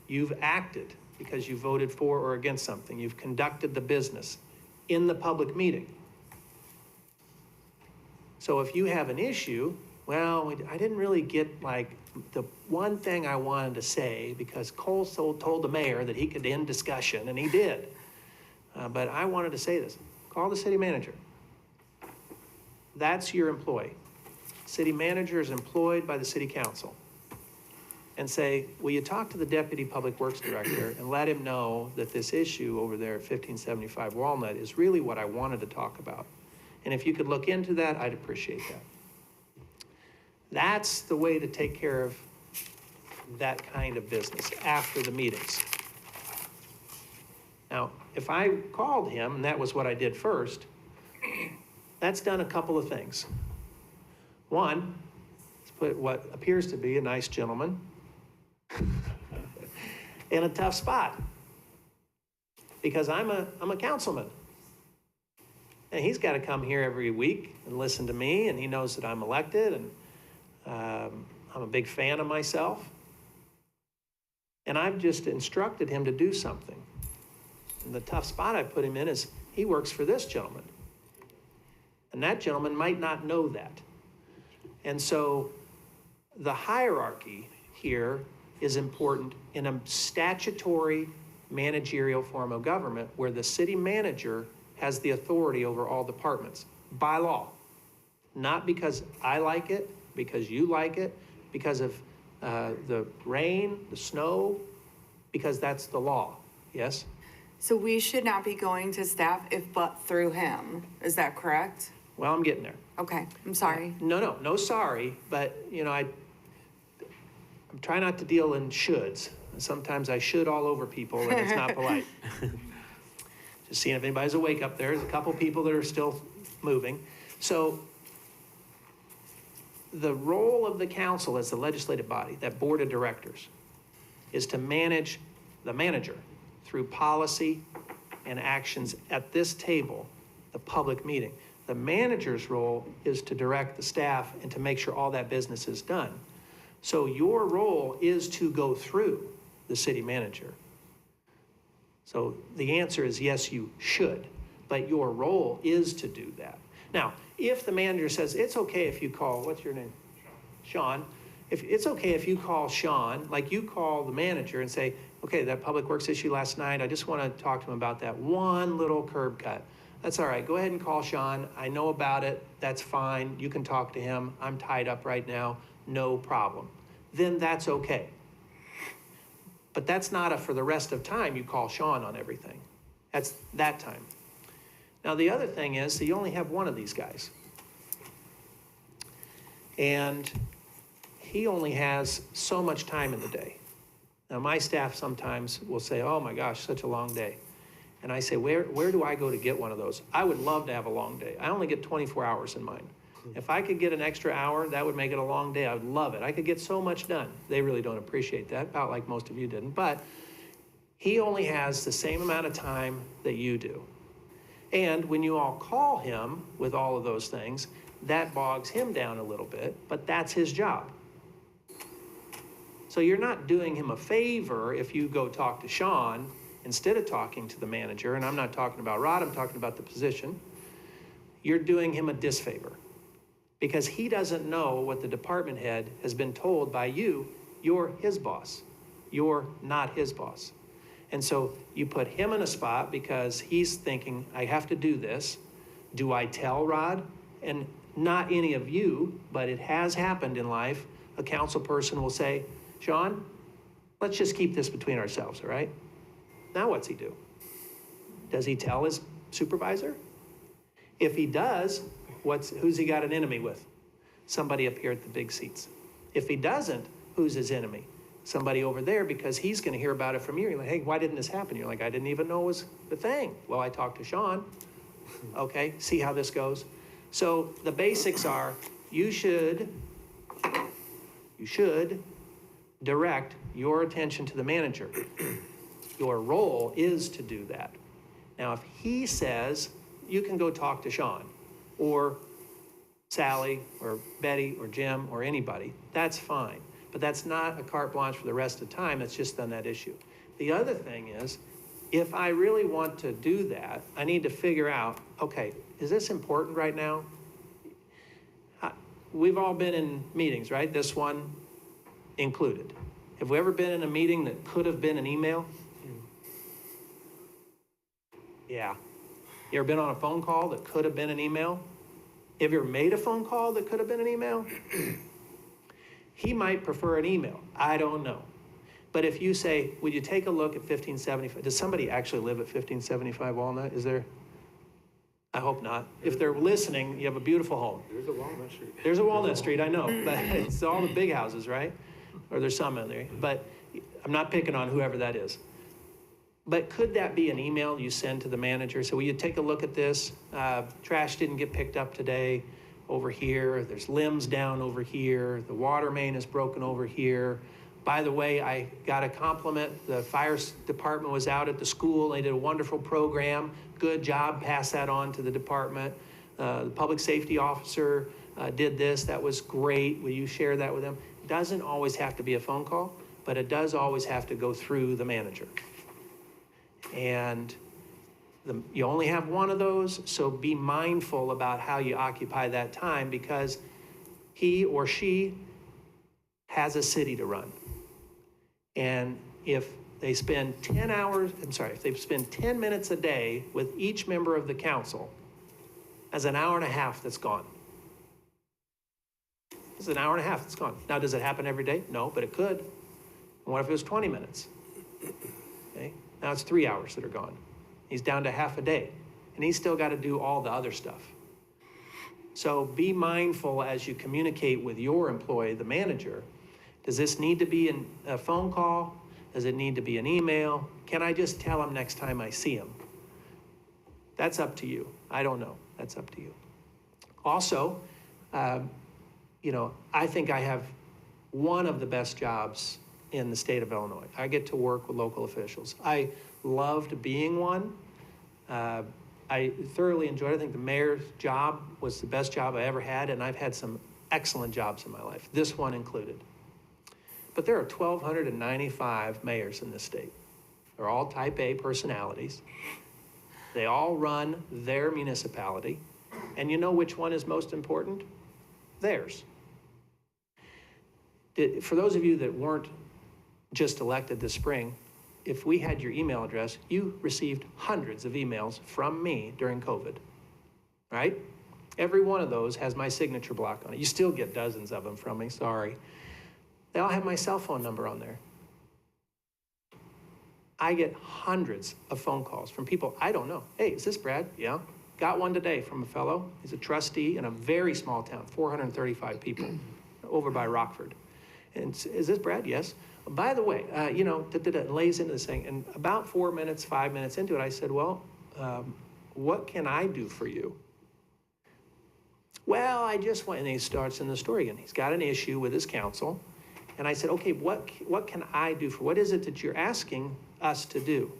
You've acted because you voted for or against something. You've conducted the business in the public meeting. So if you have an issue, well, I didn't really get like the one thing I wanted to say because Cole told the mayor that he could end discussion, and he did. But I wanted to say this. Call the city manager. That's your employee. City manager is employed by the city council. And say, will you talk to the Deputy Public Works Director and let him know that this issue over there at 1575 Walnut is really what I wanted to talk about. And if you could look into that, I'd appreciate that. That's the way to take care of that kind of business after the meetings. Now, if I called him, and that was what I did first, that's done a couple of things. One, let's put what appears to be a nice gentleman in a tough spot because I'm a councilman, and he's got to come here every week and listen to me, and he knows that I'm elected, and I'm a big fan of myself, and I've just instructed him to do something. And the tough spot I put him in is he works for this gentleman, and that gentleman might not know that. And so the hierarchy here is important in a statutory managerial form of government where the city manager has the authority over all departments by law. Not because I like it, because you like it, because of the rain, the snow, because that's the law. Yes? So we should not be going to staff if but through him. Is that correct? Well, I'm getting there. Okay, I'm sorry. No sorry, but you know, I'm trying not to deal in shoulds. Sometimes I should all over people and it's not polite. Just seeing if anybody's awake up there. There's a couple people that are still moving. So the role of the council as the legislative body, that board of directors, is to manage the manager through policy and actions at this table, the public meeting. The manager's role is to direct the staff and to make sure all that business is done. So your role is to go through the city manager. So the answer is yes, you should, but your role is to do that. Now, if the manager says, it's okay if you call, what's your name? Sean. If it's okay if you call Sean, like you call the manager and say, okay, that public works issue last night, I just want to talk to him about that one little curb cut. That's all right, go ahead and call Sean. I know about it, that's fine. You can talk to him. I'm tied up right now, no problem. Then that's okay. But that's not a for the rest of time you call Sean on everything. That's that time. Now the other thing is, so you only have one of these guys. And he only has so much time in the day. Now my staff sometimes will say, oh my gosh, such a long day. And I say, where do I go to get one of those? I would love to have a long day. I only get 24 hours in mine. If I could get an extra hour, that would make it a long day. I would love it. I could get so much done. They really don't appreciate that, about like most of you didn't. But he only has the same amount of time that you do. And when you all call him with all of those things, that bogs him down a little bit, but that's his job. So you're not doing him a favor if you go talk to Sean instead of talking to the manager, and I'm not talking about Rod, I'm talking about the position. You're doing him a disfavor because he doesn't know what the department head has been told by you. You're his boss. You're not his boss. And so you put him in a spot because he's thinking, I have to do this. Do I tell Rod? And not any of you, but it has happened in life, a council person will say, Sean, let's just keep this between ourselves, all right? Now what's he do? Does he tell his supervisor? If he does, who's he got an enemy with? Somebody up here at the big seats. If he doesn't, who's his enemy? Somebody over there, because he's gonna hear about it from you. You're like, hey, why didn't this happen? You're like, I didn't even know it was the thing. Well, I talked to Sean. Okay, see how this goes? So the basics are, you should direct your attention to the manager. Your role is to do that. Now, if he says, you can go talk to Sean, or Sally, or Betty, or Jim, or anybody, that's fine. But that's not a carte blanche for the rest of the time, it's just on that issue. The other thing is, if I really want to do that, I need to figure out, okay, is this important right now? We've all been in meetings, right? This one included. Have we ever been in a meeting that could have been an email? Yeah. You ever been on a phone call that could have been an email? Have you ever made a phone call that could have been an email? He might prefer an email. I don't know. But if you say, would you take a look at 1575? Does somebody actually live at 1575 Walnut? Is there? I hope not. If they're listening, you have a beautiful home. There's a Walnut Street. There's a Walnut Street, I know, but it's all the big houses, right? Or there's some in there. But I'm not picking on whoever that is. But could that be an email you send to the manager? So will you take a look at this? Trash didn't get picked up today over here. There's limbs down over here. The water main is broken over here. By the way, I got a compliment. The fire department was out at the school. They did a wonderful program. Good job. Pass that on to the department. The public safety officer did this. That was great. Will you share that with them? It doesn't always have to be a phone call, but it does always have to go through the manager. And you only have one of those, so be mindful about how you occupy that time, because he or she has a city to run. And if they spend 10 minutes a day with each member of the council, that's an hour and a half that's gone. It's an hour and a half that's gone. Now, does it happen every day? No, but it could. And what if it was 20 minutes? Okay, now it's 3 hours that are gone. He's down to half a day, and he's still got to do all the other stuff. So be mindful as you communicate with your employee, the manager. Does this need to be a phone call? Does it need to be an email? Can I just tell him next time I see him? That's up to you. I don't know. That's up to you. Also, I think I have one of the best jobs in the state of Illinois. I get to work with local officials. I loved being one. I thoroughly enjoyed it. I think the mayor's job was the best job I ever had, and I've had some excellent jobs in my life, this one included. But there are 1,295 mayors in this state. They're all type A personalities. They all run their municipality. And you know which one is most important? Theirs. For those of you that weren't just elected this spring, if we had your email address, you received hundreds of emails from me during COVID, right? Every one of those has my signature block on it. You still get dozens of them from me, sorry. They all have my cell phone number on there. I get hundreds of phone calls from people I don't know. Hey, is this Brad? Yeah. Got one today from a fellow. He's a trustee in a very small town, 435 people, over by Rockford. And is this Brad? Yes. By the way, lays into this thing. And about 5 minutes into it, I said, well, what can I do for you? Well, I just went, and he starts in the story again. He's got an issue with his council. And I said, okay, what can I do what is it that you're asking us to do?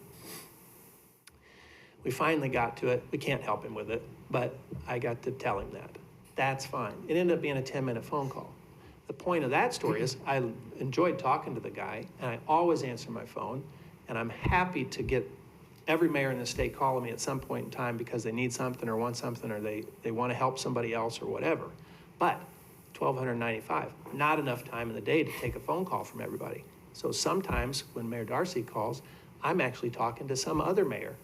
We finally got to it. We can't help him with it, but I got to tell him that. That's fine. It ended up being a 10-minute phone call. The point of that story is I enjoyed talking to the guy, and I always answer my phone, and I'm happy to get every mayor in the state calling me at some point in time because they need something or want something or they want to help somebody else or whatever. But 1,295, not enough time in the day to take a phone call from everybody. So sometimes when Mayor Darcy calls, I'm actually talking to some other mayor.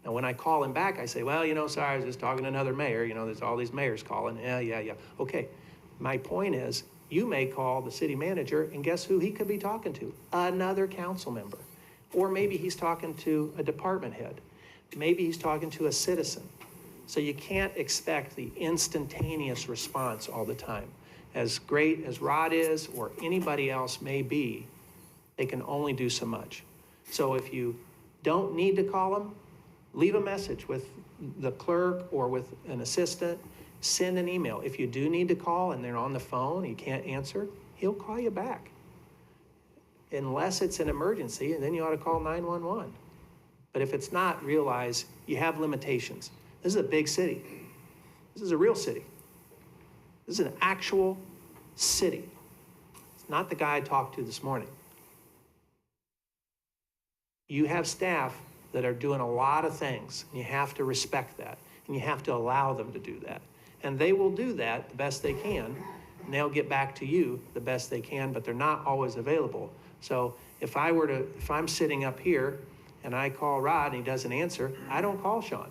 And when I call him back, I say, well, sorry, I was just talking to another mayor. There's all these mayors calling. Yeah. Okay. My point is, you may call the city manager, and guess who he could be talking to? Another council member. Or maybe he's talking to a department head. Maybe he's talking to a citizen. So you can't expect the instantaneous response all the time. As great as Rod is, or anybody else may be, they can only do so much. So if you don't need to call them, leave a message with the clerk or with an assistant, send an email. If you do need to call and they're on the phone, you can't answer, he'll call you back. Unless it's an emergency, and then you ought to call 911. But if it's not, realize you have limitations. This is a big city. This is a real city. This is an actual city. It's not the guy I talked to this morning. You have staff that are doing a lot of things, and you have to respect that, and you have to allow them to do that. And they will do that the best they can, and they'll get back to you the best they can, but they're not always available. So if I'm sitting up here and I call Rod and he doesn't answer, I don't call Sean.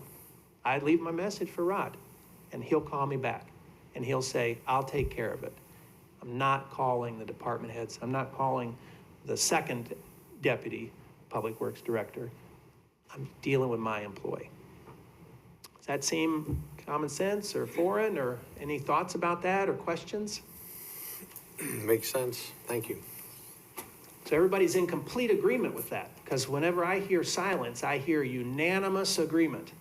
I leave my message for Rod, and he'll call me back, and he'll say, I'll take care of it. I'm not calling the department heads. I'm not calling the second deputy public works director. I'm dealing with my employee. Does that seem common sense or foreign, or any thoughts about that or questions? Makes sense. Thank you. So everybody's in complete agreement with that, because whenever I hear silence, I hear unanimous agreement.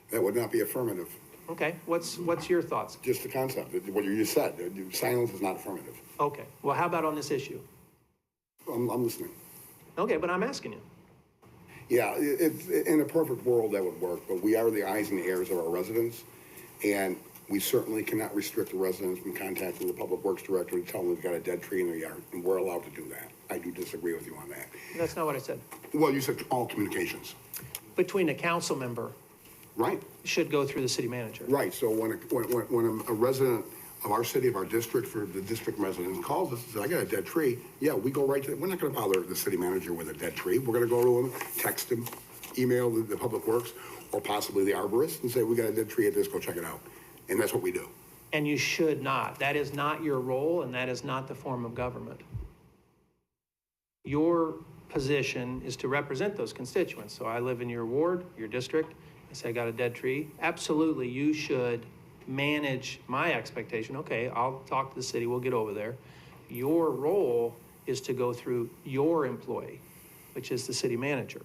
That would not be affirmative. Okay, what's your thoughts? Just the concept, what you just said, silence is not affirmative. Okay, well, how about on this issue? I'm listening. Okay, but I'm asking you. Yeah, in a perfect world, that would work, but we are the eyes and ears of our residents, and we certainly cannot restrict the residents from contacting the public works director to tell them they've got a dead tree in their yard, and we're allowed to do that. I do disagree with you on that. That's not what I said. Well, you said all communications. Between a council member Right, should go through the city manager. right, so when a resident of our city, of our district, for the district residents calls us and says, I got a dead tree, yeah, we go right to, we're not gonna bother the city manager with a dead tree. We're gonna go to him, text him, email the public works, or possibly the arborist, and say, we got a dead tree at this, go check it out. And that's what we do. And you should not. That is not your role, and that is not the form of government. Your position is to represent those constituents. So I live in your ward, your district. I say I got a dead tree. Absolutely, you should manage my expectation. Okay, I'll talk to the city, we'll get over there. Your role is to go through your employee, which is the city manager.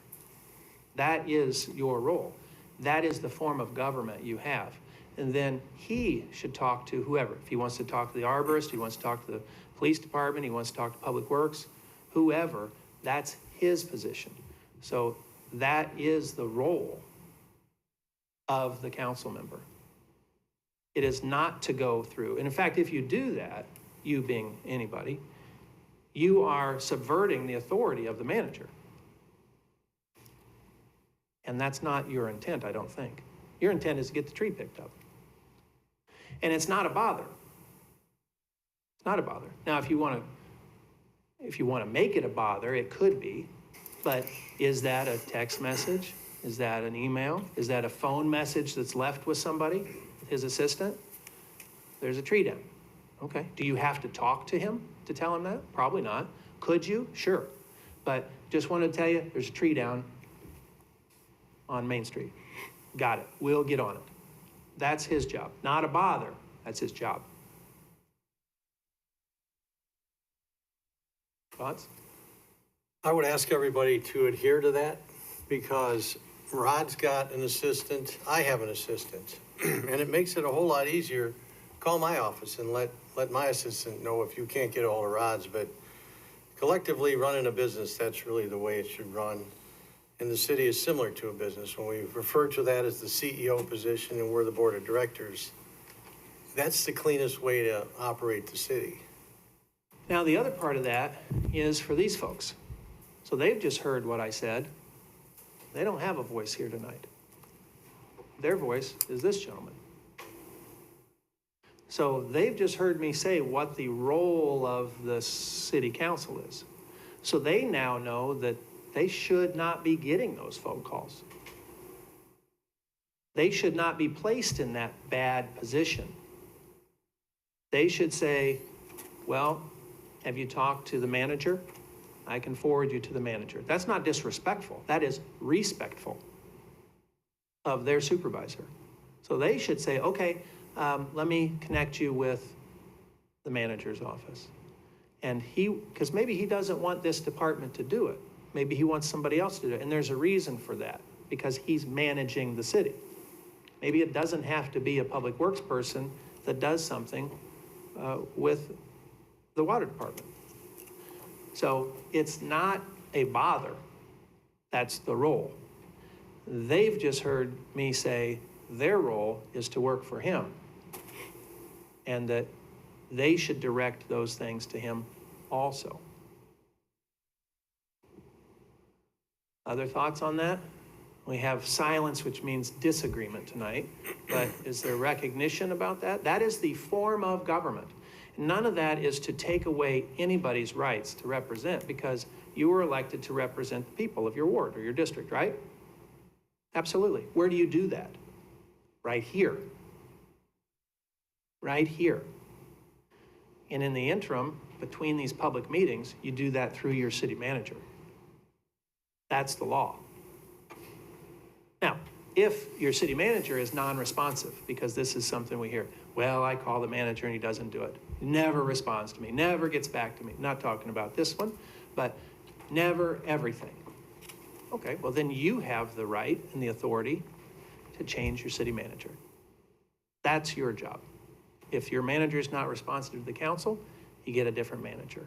That is your role. That is the form of government you have. And then he should talk to whoever. If he wants to talk to the arborist, he wants to talk to the police department, he wants to talk to public works, whoever, that's his position. So that is the role of the council member. It is not to go through. And in fact, if you do that, you being anybody, you are subverting the authority of the manager. And that's not your intent, I don't think. Your intent is to get the tree picked up. And it's not a bother. It's not a bother. Now, if you want to make it a bother, it could be. But is that a text message? Is that an email? Is that a phone message that's left with somebody, his assistant? There's a tree down. Okay. Do you have to talk to him to tell him that? Probably not. Could you? Sure. But just wanted to tell you, there's a tree down on Main Street. Got it. We'll get on it. That's his job. Not a bother. That's his job. Thoughts? I would ask everybody to adhere to that, because Rod's got an assistant, I have an assistant, and it makes it a whole lot easier. Call my office and let my assistant know if you can't get all of Rod's, but collectively running a business, that's really the way it should run. And the city is similar to a business. When we refer to that as the CEO position and we're the board of directors, that's the cleanest way to operate the city. Now, the other part of that is for these folks. So they've just heard what I said. They don't have a voice here tonight. Their voice is this gentleman. So they've just heard me say what the role of the city council is. So they now know that they should not be getting those phone calls. They should not be placed in that bad position. They should say, well, have you talked to the manager? I can forward you to the manager. That's not disrespectful. That is respectful of their supervisor. So they should say, okay, let me connect you with the manager's office. And because maybe he doesn't want this department to do it. Maybe he wants somebody else to do it. And there's a reason for that, because he's managing the city. Maybe it doesn't have to be a public works person that does something with the water department. So it's not a bother. That's the role. They've just heard me say their role is to work for him, and that they should direct those things to him also. Other thoughts on that? We have silence, which means disagreement tonight, but is there recognition about that? That is the form of government. None of that is to take away anybody's rights to represent, because you were elected to represent the people of your ward or your district, right? Absolutely. Where do you do that? Right here. Right here. And in the interim, between these public meetings, you do that through your city manager. That's the law. Now, if your city manager is non-responsive, because this is something we hear, well, I call the manager and he doesn't do it. Never responds to me, never gets back to me. Not talking about this one, but never everything. Okay, well then you have the right and the authority to change your city manager. That's your job. If your manager is not responsive to the council, you get a different manager.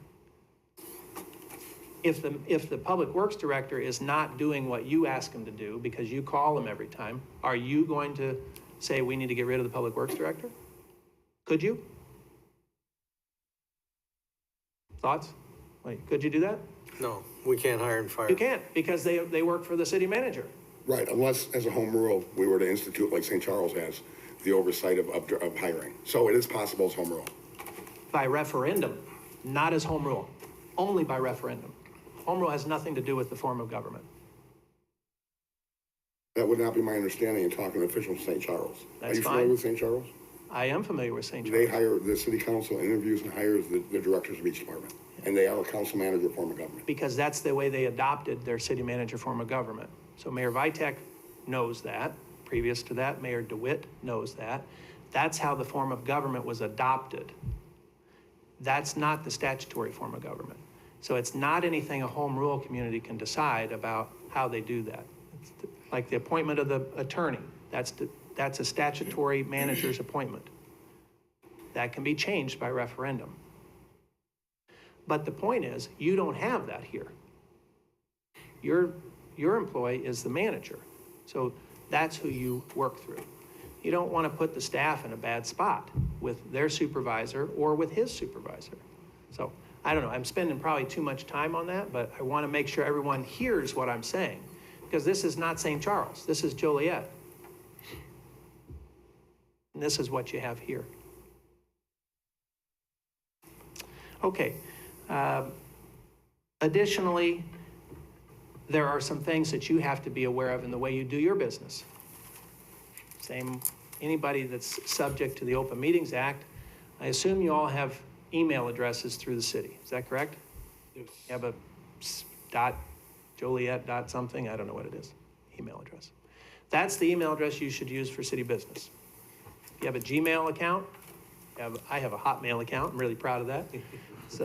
If the public works director is not doing what you ask him to do because you call him every time, are you going to say we need to get rid of the public works director? Could you? Thoughts? Wait, could you do that? No, we can't hire and fire. You can't, because they work for the city manager. Right, unless as a home rule, we were to institute, like St. Charles has, the oversight of hiring. So it is possible as home rule. By referendum, not as home rule, only by referendum. Home rule has nothing to do with the form of government. That would not be my understanding in talking to officials in St. Charles. That's Are you fine. familiar with St. Charles? I am familiar with St. They Charles. hire, the city council interviews and hires the directors of each department. And they are a council manager form of government. Because that's the way they adopted their city manager form of government. So Mayor Vitek knows that. Previous to that, Mayor DeWitt knows that. That's how the form of government was adopted. That's not the statutory form of government. So it's not anything a home rule community can decide about how they do that. It's like the appointment of the attorney. That's a statutory manager's appointment. That can be changed by referendum. But the point is, you don't have that here. Your employee is the manager. So that's who you work through. You don't want to put the staff in a bad spot with their supervisor or with his supervisor. So I don't know, I'm spending probably too much time on that, but I want to make sure everyone hears what I'm saying, because this is not St. Charles, this is Joliet. And this is what you have here. Okay. Additionally, there are some things that you have to be aware of in the way you do your business. Same, anybody that's subject to the Open Meetings Act, I assume you all have email addresses through the city. Is that correct? Yes. You have a Joliet dot something, I don't know what it is, email address. That's the email address you should use for city business. You have a Gmail account. I have a Hotmail account. I'm really proud of that. It's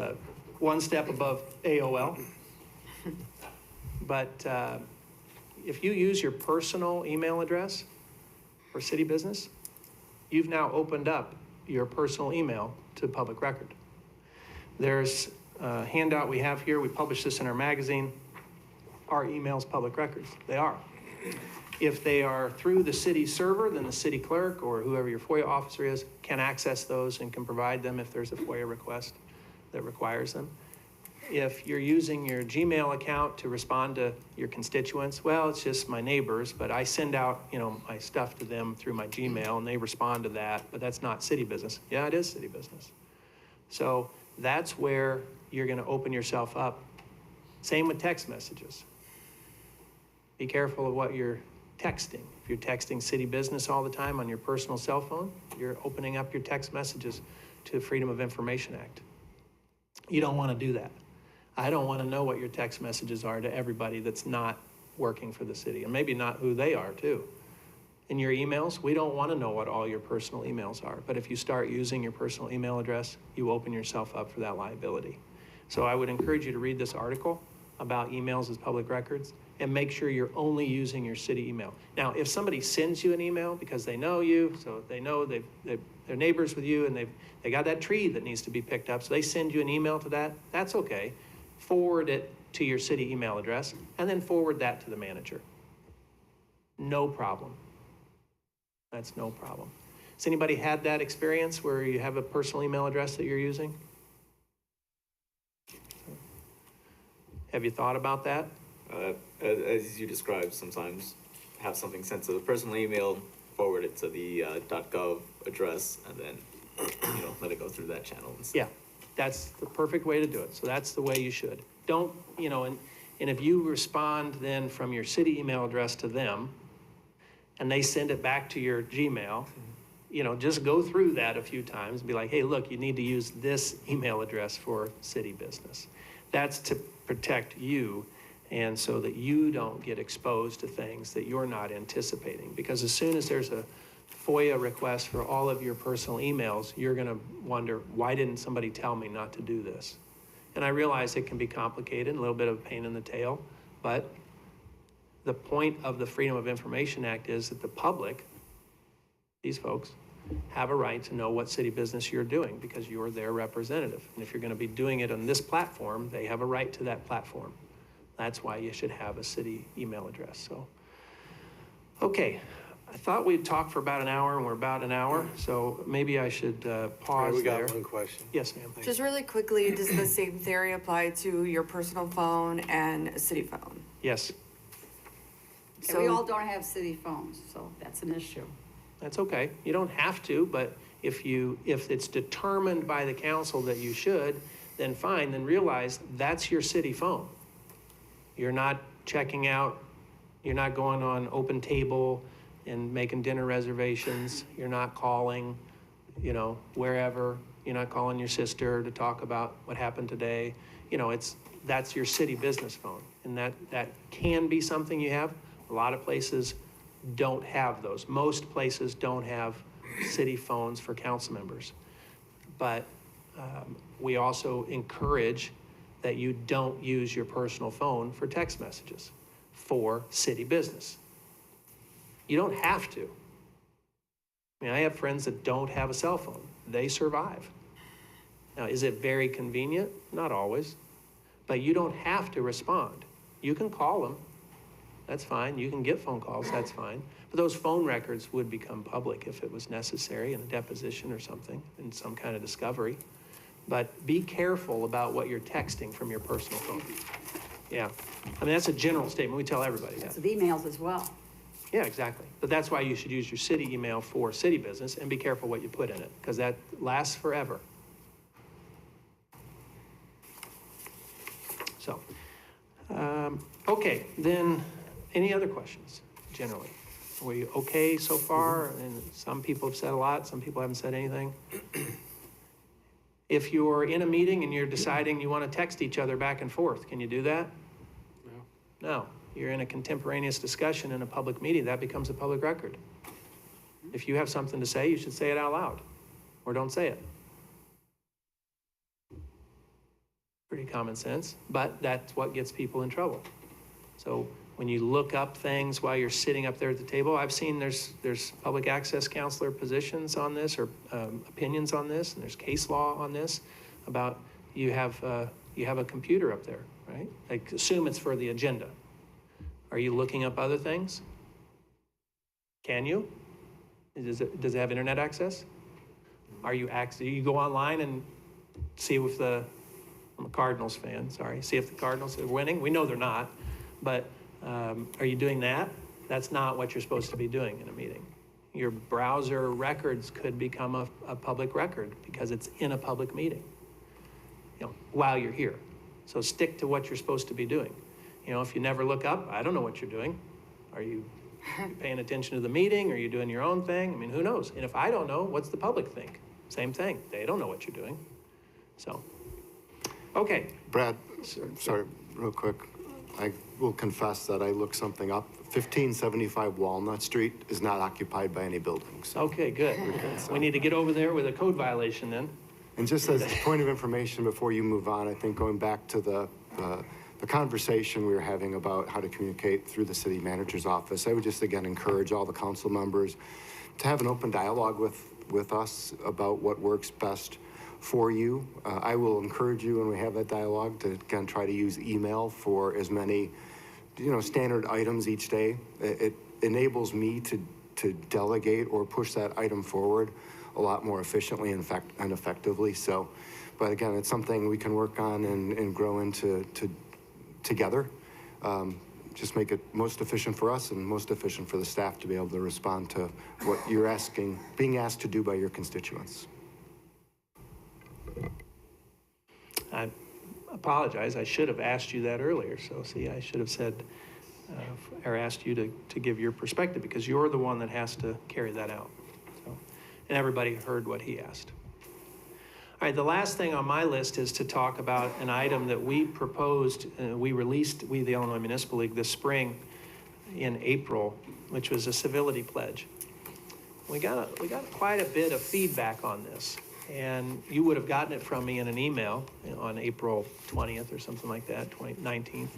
one step above AOL. But if you use your personal email address for city business, you've now opened up your personal email to public record. There's a handout we have here. We publish this in our magazine. Are emails public records? They are. If they are through the city server, then the city clerk or whoever your FOIA officer is can access those and can provide them if there's a FOIA request that requires them. If you're using your Gmail account to respond to your constituents, well, it's just my neighbors, but I send out, my stuff to them through my Gmail and they respond to that, but that's not city business. Yeah, it is city business. So that's where you're gonna open yourself up. Same with text messages. Be careful of what you're texting. If you're texting city business all the time on your personal cell phone, you're opening up your text messages to the Freedom of Information Act. You don't want to do that. I don't want to know what your text messages are to everybody that's not working for the city, and maybe not who they are too. In your emails, we don't want to know what all your personal emails are, but if you start using your personal email address, you open yourself up for that liability. So I would encourage you to read this article about emails as public records and make sure you're only using your city email. Now, if somebody sends you an email because they know you, so they know they're neighbors with you and they got that tree that needs to be picked up, so they send you an email to that, that's okay. Forward it to your city email address and then forward that to the manager. No problem. That's no problem. Has anybody had that experience where you have a personal email address that you're using? Have you thought about that? As you described, sometimes have something sent to the personal email, forward it to the .gov address, and then let it go through that channel instead. Yeah, that's the perfect way to do it. So that's the way you should. Don't, and if you respond then from your city email address to them, and they send it back to your Gmail, just go through that a few times and be like, hey, look, you need to use this email address for city business. That's to protect you and so that you don't get exposed to things that you're not anticipating. Because as soon as there's a FOIA request for all of your personal emails, you're gonna wonder, why didn't somebody tell me not to do this? And I realize it can be complicated, a little bit of a pain in the tail, but the point of the Freedom of Information Act is that the public, these folks, have a right to know what city business you're doing because you're their representative. And if you're going to be doing it on this platform, they have a right to that platform. That's why you should have a city email address. So, okay, I thought we'd talk for about an hour, and we're about an hour, so maybe I should pause We there. got one question. Yes, ma'am. Just really quickly, does the same theory apply to your personal phone and a city phone? Yes, And we all don't have city phones, so that's an issue. that's okay. You don't have to, but if it's determined by the council that you should, then fine, then realize that's your city phone. You're not checking out, you're not going on Open Table and making dinner reservations. You're not calling, wherever. You're not calling your sister to talk about what happened today. That's your city business phone. And that can be something you have. A lot of places don't have those. Most places don't have city phones for council members. But we also encourage that you don't use your personal phone for text messages for city business. You don't have to. I have friends that don't have a cell phone. They survive. Now, is it very convenient? Not always. But you don't have to respond. You can call them. That's fine. You can get phone calls. That's fine. But those phone records would become public if it was necessary in a deposition or something, in some kind of discovery. But be careful about what you're texting from your personal phone. Yeah. That's a general statement. We tell everybody that. Lots of emails as well. Yeah, exactly. But that's why you should use your city email for city business and be careful what you put in it, because that lasts forever. So, okay, then any other questions generally? Were you okay so far? And some people have said a lot, some people haven't said anything. If you're in a meeting and you're deciding you want to text each other back and forth, can you do that? No. No. You're in a contemporaneous discussion in a public meeting, that becomes a public record. If you have something to say, you should say it out loud, or don't say it. Pretty common sense, but that's what gets people in trouble. So when you look up things while you're sitting up there at the table, I've seen there's public access counselor positions on this, or opinions on this, and there's case law on this about you have a computer up there, right? I assume it's for the agenda. Are you looking up other things? Can you? Does it have internet access? Do you go online and see if I'm a Cardinals fan, sorry, see if the Cardinals are winning? We know they're not, but are you doing that? That's not what you're supposed to be doing in a meeting. Your browser records could become a public record because it's in a public meeting, while you're here. So stick to what you're supposed to be doing. If you never look up, I don't know what you're doing. Are you You paying attention to the meeting? Are you doing your own thing? I mean, who knows? And if I don't know, what's the public think? Same thing. They don't know what you're doing. So, okay. Brad, sorry, real quick. I will confess that I looked something up. 1575 Walnut Street is not occupied by any buildings. So. Okay, good. We need to get over there with a code violation then. And just as a point of information before you move on, I think going back to the conversation we were having about how to communicate through the city manager's office, I would just again encourage all the council members to have an open dialogue with us about what works best for you. I will encourage you when we have that dialogue to again try to use email for as many, standard items each day. It enables me to delegate or push that item forward a lot more efficiently and effectively. So, but again, it's something we can work on and grow into together. Just make it most efficient for us and most efficient for the staff to be able to respond to what you're being asked to do by your constituents. I apologize. I should have asked you that earlier. So see, I should have said, or asked you to give your perspective, because you're the one that has to carry that out. So, and everybody heard what he asked. All right, the last thing on my list is to talk about an item that we proposed, we, the Illinois Municipal League, this spring in April, which was a civility pledge. We got quite a bit of feedback on this, and you would have gotten it from me in an email on April 20th or something like that, 19th.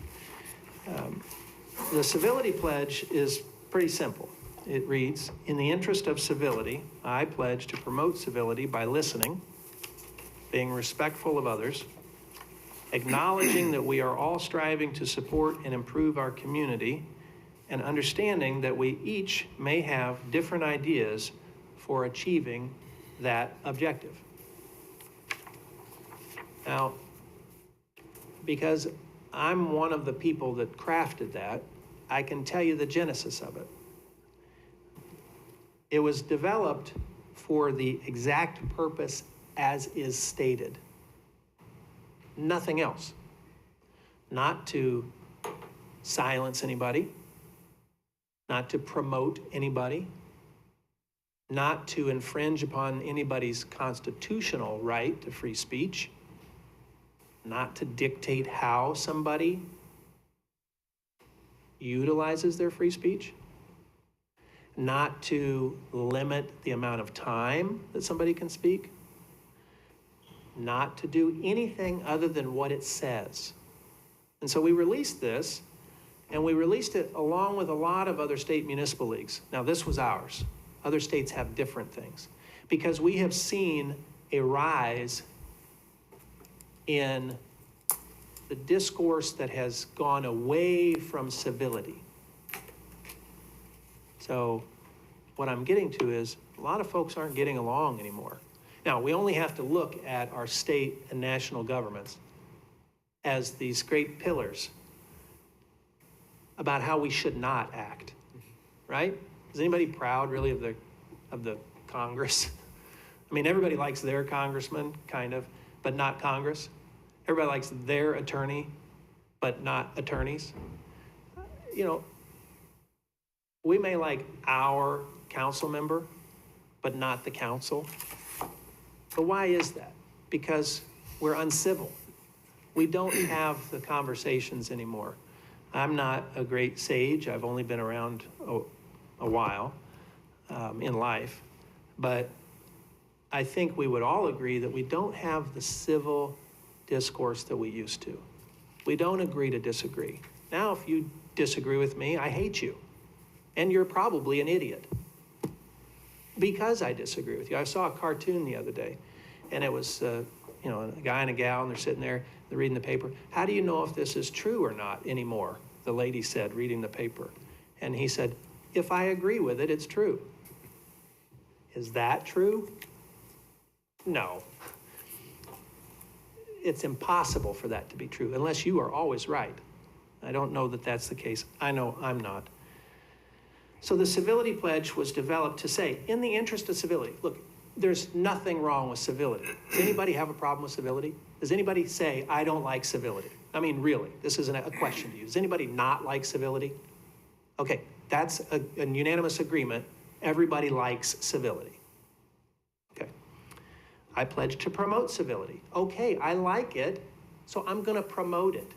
The civility pledge is pretty simple. It reads, "In the interest of civility, I pledge to promote civility by listening, being respectful of others, acknowledging that we are all striving to support and improve our community, and understanding that we each may have different ideas for achieving that objective." Now, because I'm one of the people that crafted that, I can tell you the genesis of it. It was developed for the exact purpose as is stated. Nothing else. Not to silence anybody, not to promote anybody, not to infringe upon anybody's constitutional right to free speech, not to dictate how somebody utilizes their free speech, not to limit the amount of time that somebody can speak, not to do anything other than what it says. And so we released this, and we released it along with a lot of other state municipal leagues. Now, this was ours. Other states have different things, because we have seen a rise in the discourse that has gone away from civility. So what I'm getting to is a lot of folks aren't getting along anymore. Now, we only have to look at our state and national governments as these great pillars about how we should not act, right? Is anybody proud really of the Congress? I mean, everybody likes their congressman, kind of, but not Congress. Everybody likes their attorney, but not attorneys. We may like our council member, but not the council. But why is that? Because we're uncivil. We don't have the conversations anymore. I'm not a great sage. I've only been around a while in life, but I think we would all agree that we don't have the civil discourse that we used to. We don't agree to disagree. Now, if you disagree with me, I hate you. And you're probably an idiot because I disagree with you. I saw a cartoon the other day, and it was, a guy and a gal, and they're sitting there, they're reading the paper. "How do you know if this is true or not anymore?" The lady said, reading the paper. And he said, "If I agree with it, it's true." Is that true? No. It's impossible for that to be true unless you are always right. I don't know that that's the case. I know I'm not. So the civility pledge was developed to say, in the interest of civility, look, there's nothing wrong with civility. Does anybody have a problem with civility? Does anybody say, "I don't like civility"? I mean, really, this isn't a question to you. Does anybody not like civility? Okay, That's a unanimous agreement. Everybody likes civility. Okay. I pledge to promote civility. Okay, I like it, so I'm gonna promote it.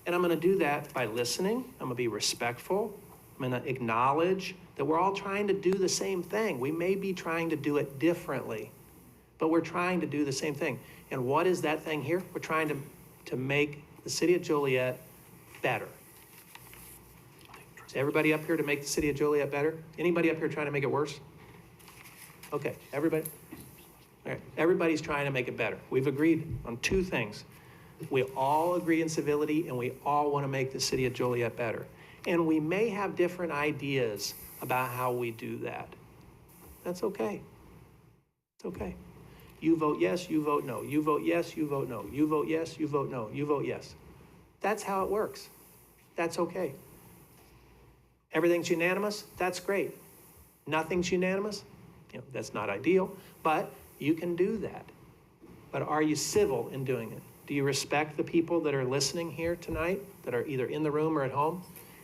And I'm gonna do that by listening. I'm gonna be respectful. I'm gonna acknowledge that we're all trying to do the same thing. We may be trying to do it differently, but we're trying to do the same thing. And what is that thing here? We're trying to make the city of Joliet better. Is everybody up here to make the city of Joliet better? Anybody up here trying to make it worse? Okay, everybody? All right, everybody's trying to make it better. We've agreed on two things. We all agree in civility, and we all want to make the city of Joliet better. And we may have different ideas about how we do that. That's okay. It's okay. You vote yes, you vote no. You vote yes, you vote no. You vote yes, you vote no. You vote yes. That's how it works. That's okay. Everything's unanimous, that's great. Nothing's unanimous, that's not ideal, but you can do that. But are you civil in doing it? Do you respect the people that are listening here tonight, that are either in the room or at home?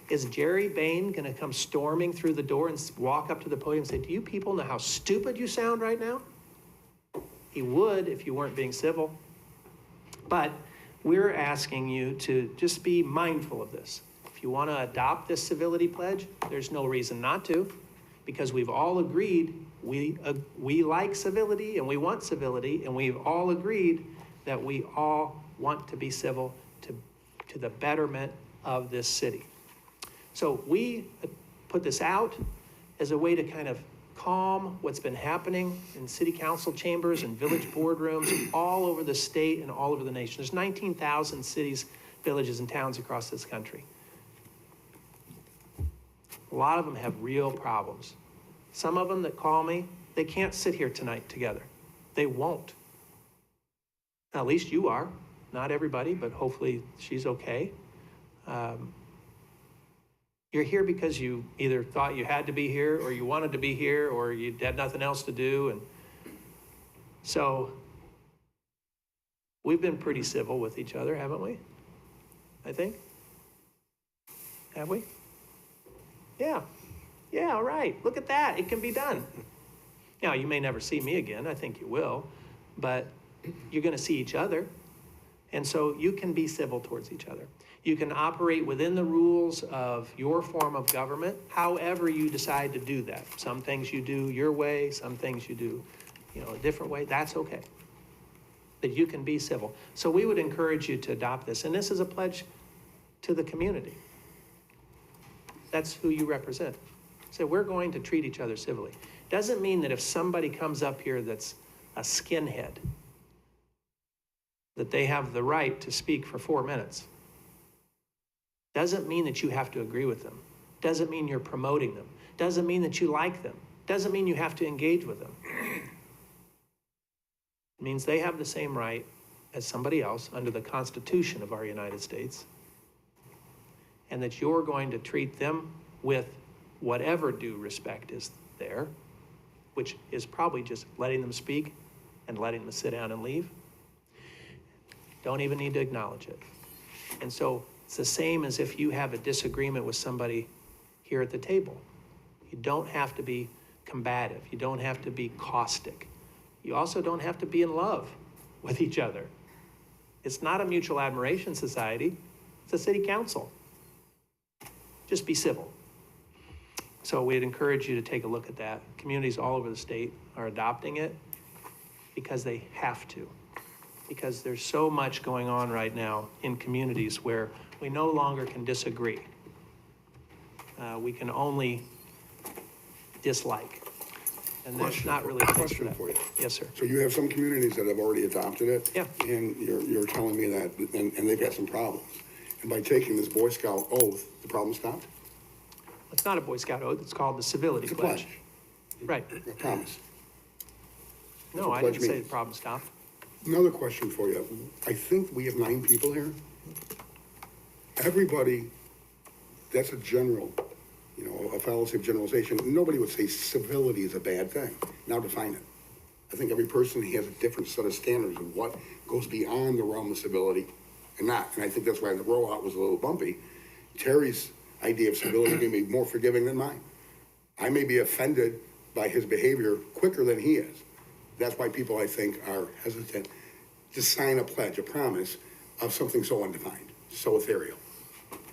Is Jerry Bain gonna come storming through the door and walk up to the podium and say, do you people know how stupid you sound right now? He would if you weren't being civil. But we're asking you to just be mindful of this. If you want to adopt this civility pledge, there's no reason not to, because we've all agreed we like civility and we want civility, and we've all agreed that we all want to be civil to the betterment of this city. So we put this out as a way to kind of calm what's been happening in city council chambers and village boardrooms all over the state and all over the nation. There's 19,000 cities, villages, and towns across this country. A lot of them have real problems. Some of them that call me, they can't sit here tonight together. They won't. Now, at least you are. Not everybody, but hopefully she's okay. You're here because you either thought you had to be here, or you wanted to be here, or you had nothing else to do. And so we've been pretty civil with each other, haven't we? I think. Have we? Yeah. Yeah, all right. Look at that. It can be done. Now, you may never see me again. I think you will. But you're going to see each other. And so you can be civil towards each other. You can operate within the rules of your form of government, however you decide to do that. Some things you do your way, some things you do, a different way. That's okay. But you can be civil. So we would encourage you to adopt this. And this is a pledge to the community. That's who you represent. So we're going to treat each other civilly. Doesn't mean that if somebody comes up here that's a skinhead, that they have the right to speak for 4 minutes. Doesn't mean that you have to agree with them. Doesn't mean you're promoting them. Doesn't mean that you like them. Doesn't mean you have to engage with them. It means they have the same right as somebody else under the Constitution of our United States, and that you're going to treat them with whatever due respect is there, which is probably just letting them speak and letting them sit down and leave. Don't even need to acknowledge it. And so it's the same as if you have a disagreement with somebody here at the table. You don't have to be combative. You don't have to be caustic. You also don't have to be in love with each other. It's not a mutual admiration society. It's a city council. Just be civil. So we'd encourage you to take a look at that. Communities all over the state are adopting it because they have to. Because there's so much going on right now in communities where we no longer can disagree. We can only dislike. And that's not really a place for that. Question for you. Yes, sir. So you have some communities that have already adopted it? Yeah. And you're telling me that, and they've got some problems. And by taking this Boy Scout oath, the problem stopped? It's not a Boy Scout oath, it's called the Civility It's a Pledge. pledge. Right. I promise. No, what I pledge didn't say means. the problem stopped. Another question for you. I think we have 9 people here. Everybody, that's a general, a fallacy of generalization. Nobody would say civility is a bad thing. Now define it. I think every person has a different set of standards of what goes beyond the realm of civility and not. And I think that's why the rollout was a little bumpy. Terry's idea of civility is gonna be more forgiving than mine. I may be offended by his behavior quicker than he is. That's why people, I think, are hesitant to sign a pledge, a promise of something so undefined, so ethereal.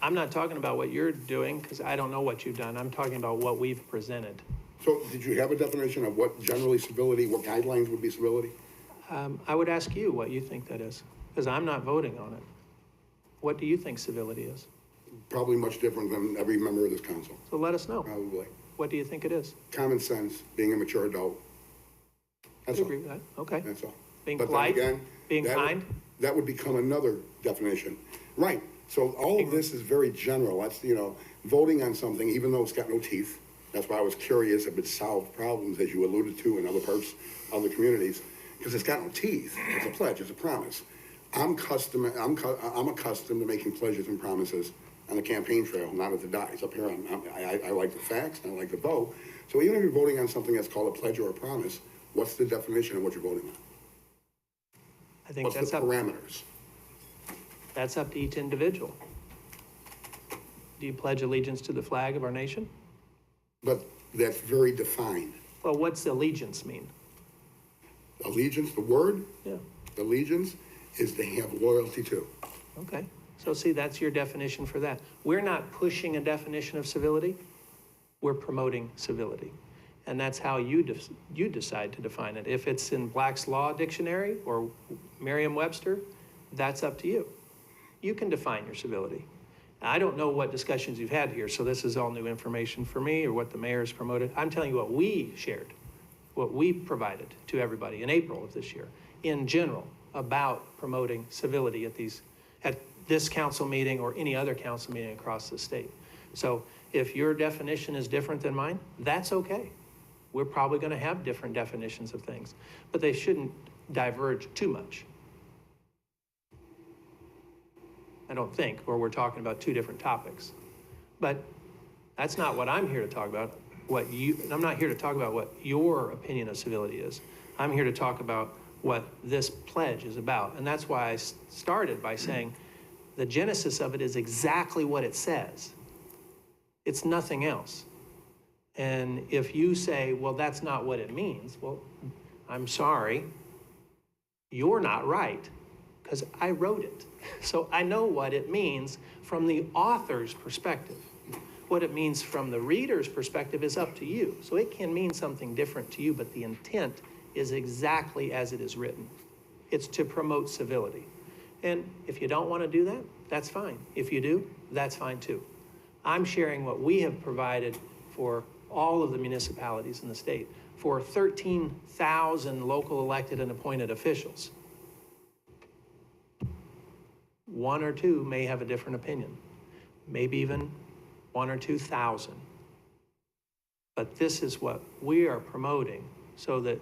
I'm not talking about what you're doing, because I don't know what you've done. I'm talking about what we've presented. So did you have a definition of what generally civility, what guidelines would be civility? I would ask you what you think that is, because I'm not voting on it. What do you think civility is? Probably much different than every member of this council, So let us know. probably. What do you think it is? Common sense, being a mature adult. I That's all, agree with that. Okay. that's all. Being But then polite, again, being that would- kind. That would become another definition. Right, so all of this is very general. That's, voting on something, even though it's got no teeth. That's why I was curious if it solved problems, as you alluded to in other parts of the communities, because it's got no teeth. It's a pledge, it's a promise. I'm accustomed to making pledges and promises on the campaign trail, not at the dais. Up here, I like the facts, and I like the vote. So even if you're voting on something that's called a pledge or a promise, what's the definition of what you're voting on? I think What's the parameters? that's up to each individual. Do you pledge allegiance to the flag of our nation? But that's very defined. Well, what's allegiance mean? Allegiance, the word, Yeah, allegiance, is to have loyalty to. okay. So see, that's your definition for that. We're not pushing a definition of civility. We're promoting civility. And that's how you decide to define it. If it's in Black's Law Dictionary or Merriam-Webster, that's up to you. You can define your civility. I don't know what discussions you've had here, so this is all new information for me or what the mayor's promoted. I'm telling you what we shared, what we provided to everybody in April of this year, in general, about promoting civility at this council meeting or any other council meeting across the state. So if your definition is different than mine, that's okay. We're probably gonna have different definitions of things, but they shouldn't diverge too much. I don't think, or we're talking about two different topics. But that's not what I'm here to talk about. I'm not here to talk about what your opinion of civility is. I'm here to talk about what this pledge is about. And that's why I started by saying the genesis of it is exactly what it says. It's nothing else. And if you say, well, that's not what it means, well, I'm sorry, you're not right, because I wrote it. So I know what it means from the author's perspective. What it means from the reader's perspective is up to you. So it can mean something different to you, but the intent is exactly as it is written. It's to promote civility. And if you don't want to do that, that's fine. If you do, that's fine too. I'm sharing what we have provided for all of the municipalities in the state, for 13,000 local elected and appointed officials. One or two may have a different opinion, maybe even 1 or 2,000. But this is what we are promoting so that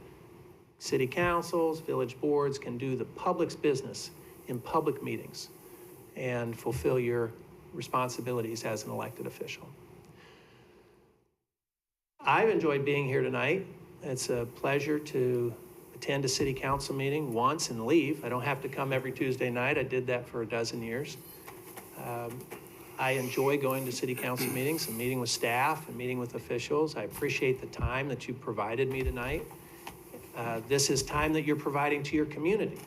city councils, village boards can do the public's business in public meetings and fulfill your responsibilities as an elected official. I've enjoyed being here tonight. It's a pleasure to attend a city council meeting once and leave. I don't have to come every Tuesday night. I did that for a dozen years. I enjoy going to city council meetings and meeting with staff and meeting with officials. I appreciate the time that you provided me tonight. This is time that you're providing to your community.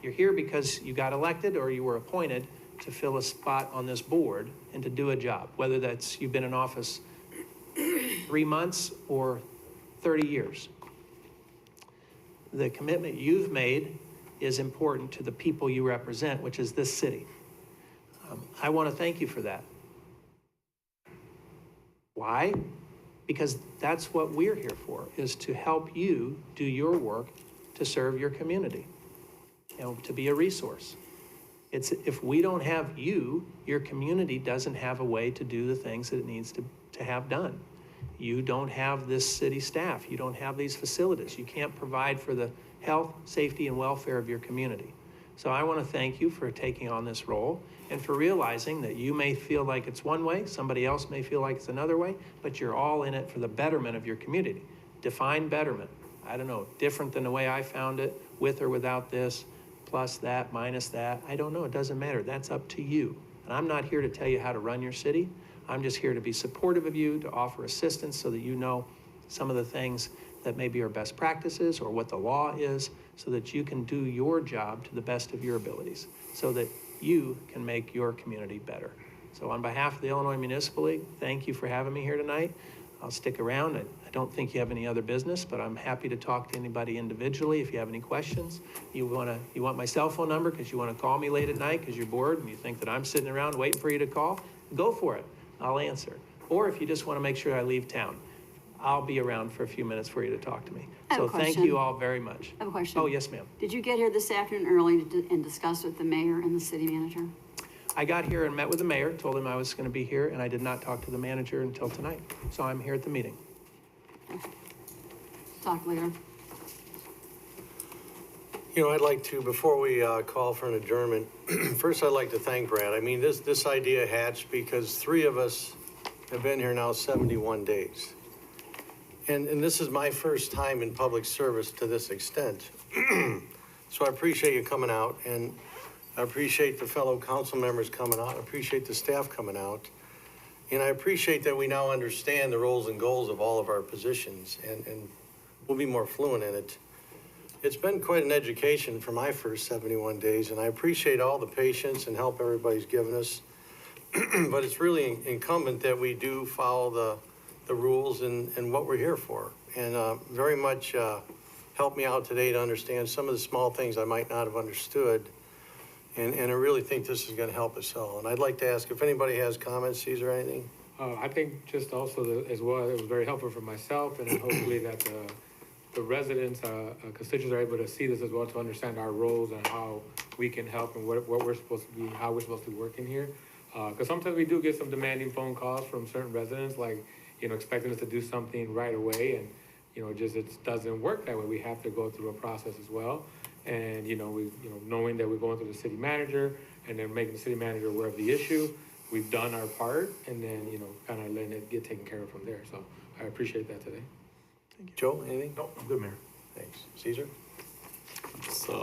You're here because you got elected or you were appointed to fill a spot on this board and to do a job, whether that's you've been in office 3 months or 30 years. The commitment you've made is important to the people you represent, which is this city. I want to thank you for that. Why? Because that's what we're here for, is to help you do your work to serve your community, to be a resource. If we don't have you, your community doesn't have a way to do the things that it needs to have done. You don't have this city staff. You don't have these facilities. You can't provide for the health, safety, and welfare of your community. So I want to thank you for taking on this role and for realizing that you may feel like it's one way, somebody else may feel like it's another way, but you're all in it for the betterment of your community. Define betterment. I don't know, different than the way I found it, with or without this, plus that, minus that. I don't know, it doesn't matter. That's up to you. And I'm not here to tell you how to run your city. I'm just here to be supportive of you, to offer assistance so that you know some of the things that maybe are best practices or what the law is, so that you can do your job to the best of your abilities, so that you can make your community better. So on behalf of the Illinois Municipal League, thank you for having me here tonight. I'll stick around. I don't think you have any other business, but I'm happy to talk to anybody individually if you have any questions. You want my cell phone number because you want to call me late at night because you're bored and you think that I'm sitting around waiting for you to call? Go for it. I'll answer. Or if you just want to make sure I leave town, I'll be around for a few minutes for you to talk to me. I have a So thank question. you all very much. I have a question. Oh, yes, ma'am. Did you get here this afternoon early and discuss with the mayor and the city manager? I got here and met with the mayor, told him I was going to be here, and I did not talk to the manager until tonight. So I'm here at the meeting. Talk later. You know, I'd like to, before we call for an adjournment, first I'd like to thank Brad. I mean, this idea hatched because 3 of us have been here now 71 days. And this is my first time in public service to this extent. So I appreciate you coming out, and I appreciate the fellow council members coming out. I appreciate the staff coming out. And I appreciate that we now understand the roles and goals of all of our positions, and we'll be more fluent in it. It's been quite an education for my first 71 days, and I appreciate all the patience and help everybody's given us. But it's really incumbent that we do follow the rules and what we're here for. And very much helped me out today to understand some of the small things I might not have understood. And I really think this is going to help us all. And I'd like to ask if anybody has comments, Caesar, or anything? I think just also as well, it was very helpful for myself, and hopefully that the residents, constituents are able to see this as well, to understand our roles and how we can help and what we're supposed to be, how we're supposed to be working here. Because sometimes we do get some demanding phone calls from certain residents, like, expecting us to do something right away, and, it doesn't work that way. We have to go through a process as well. And, knowing that we're going through the city manager and then making the city manager aware of the issue, we've done our part, and then, kind of letting it get taken care of from there. So I appreciate that today. Joe, anything? No, I'm good, Mayor. Thanks. Caesar? So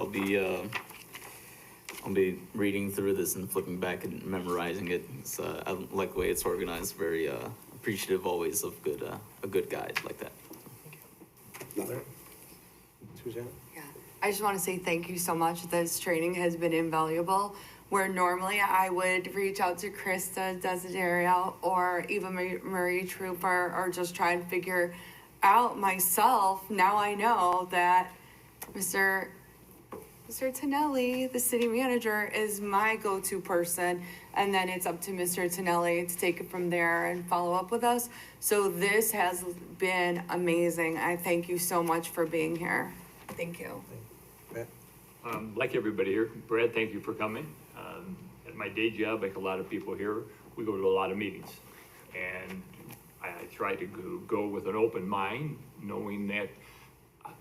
I'll be reading through this and flipping back and memorizing it. I like the way it's organized. Very appreciative always of a good guide like that. Suzanne? Yeah, I just want to say thank you so much. This training has been invaluable. Where normally I would reach out to Krista Desiderio or Eva Marie Trooper or just try and figure out myself. Now I know that Mr. Tonelli, the city manager, is my go-to person, and then it's up to Mr. Tonelli to take it from there and follow up with us. So this has been amazing. I thank you so much for being here. Thank you. Matt? Like everybody here, Brad, thank you for coming. At my day job, like a lot of people here, we go to a lot of meetings. And I try to go with an open mind, knowing that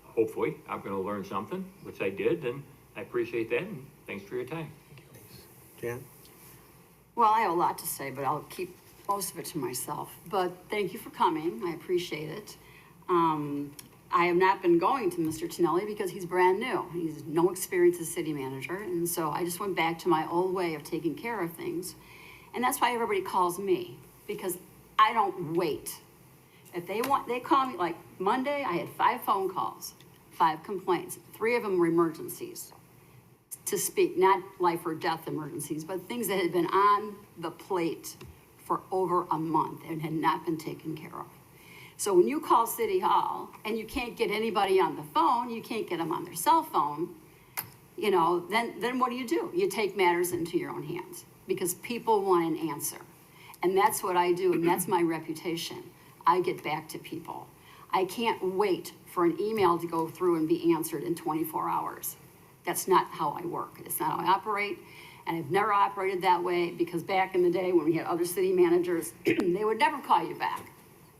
hopefully I'm going to learn something, which I did, and I appreciate that, and thanks for your time. Jan? Well, I have a lot to say, but I'll keep most of it to myself. But thank you for coming. I appreciate it. I have not been going to Mr. Tonelli because he's brand new. He's no experience as city manager. And so I just went back to my old way of taking care of things. And that's why everybody calls me, because I don't wait. If they call me, like Monday, I had 5 phone calls, 5 complaints. 3 of them were emergencies to speak, not life or death emergencies, but things that had been on the plate for over a month and had not been taken care of. So when you call City Hall and you can't get anybody on the phone, you can't get them on their cell phone, then what do? You take matters into your own hands, because people want an answer. And that's what I do, and that's my reputation. I get back to people. I can't wait for an email to go through and be answered in 24 hours. That's not how I work. It's not how I operate, and I've never operated that way, because back in the day when we had other city managers, they would never call you back,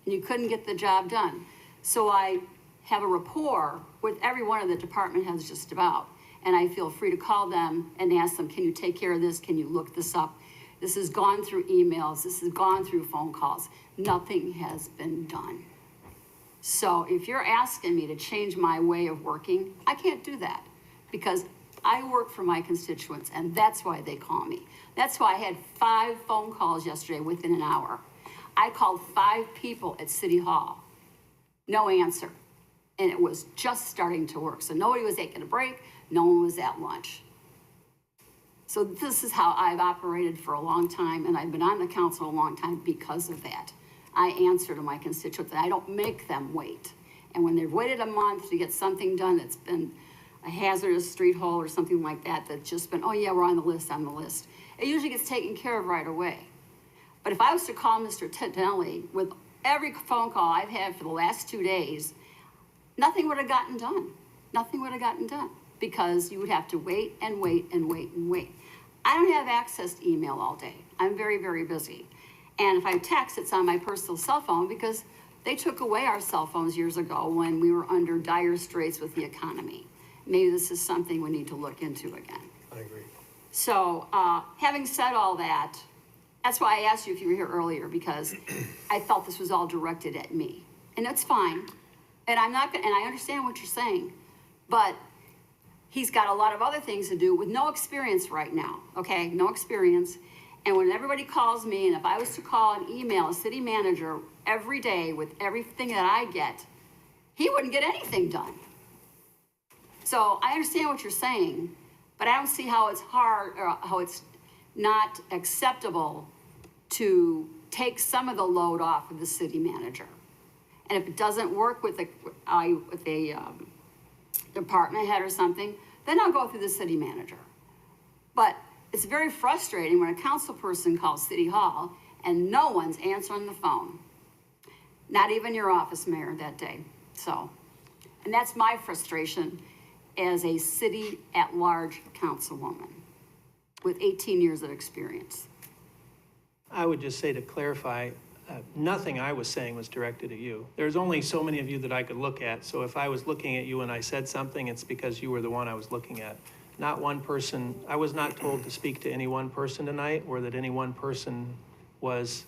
and you couldn't get the job done. So I have a rapport with every one of the department heads just about, and I feel free to call them and ask them, can you take care of this? Can you look this up? This has gone through emails. This has gone through phone calls. Nothing has been done. So if you're asking me to change my way of working, I can't do that, because I work for my constituents, and that's why they call me. That's why I had 5 phone calls yesterday within an hour. I called 5 people at City Hall, no answer. And it was just starting to work. So nobody was taking a break, no one was at lunch. So this is how I've operated for a long time, and I've been on the council a long time because of that. I answer to my constituents, and I don't make them wait. And when they've waited a month to get something done that's been a hazardous street hole or something like that, that's just been, oh yeah, we're on the list, it usually gets taken care of right away. But if I was to call Mr. Tinelli with every phone call I've had for the last 2 days, nothing would have gotten done. Nothing would have gotten done because you would have to wait and wait and wait and wait. I don't have access to email all day. I'm very, very busy. And if I text, it's on my personal cell phone because they took away our cell phones years ago when we were under dire straits with the economy. Maybe this is something we need to look into again. I agree. So, having said all that, that's why I asked you if you were here earlier, because I felt this was all directed at me. And that's fine. And I'm not gonna, and I understand what you're saying, but he's got a lot of other things to do with no experience right now, okay? No experience. And when everybody calls me, and if I was to call and email a city manager every day with everything that I get, he wouldn't get anything done. So I understand what you're saying, but I don't see how it's hard, or how it's not acceptable to take some of the load off of the city manager. And if it doesn't work with a department head or something, then I'll go through the city manager. But it's very frustrating when a council person calls City Hall and no one's answering the phone. Not even your office mayor that day. So, and that's my frustration as a city at-large councilwoman with 18 years of experience. I would just say to clarify, nothing I was saying was directed at you. There's only so many of you that I could look at, so if I was looking at you and I said something, it's because you were the one I was looking at. Not one person, I was not told to speak to any one person tonight, or that any one person was,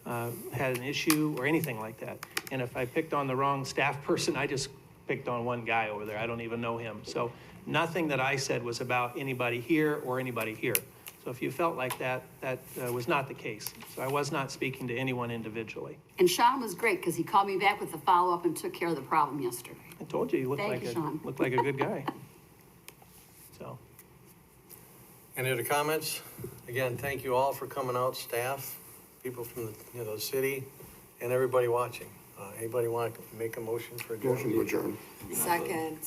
had an issue or anything like that. And if I picked on the wrong staff person, I just picked on one guy over there. I don't even know him. So nothing that I said was about anybody here or anybody here. So if you felt like that, that was not the case. So I was not speaking to anyone individually. And Sean was great because he called me back with a follow-up and took care of the problem yesterday. I told you, you looked Thank you, Sean. looked like a good guy. So. Any other comments? Again, thank you all for coming out, staff, people from the city, and everybody watching. Anybody want to make a motion for adjournment? Motion to adjourn. Second.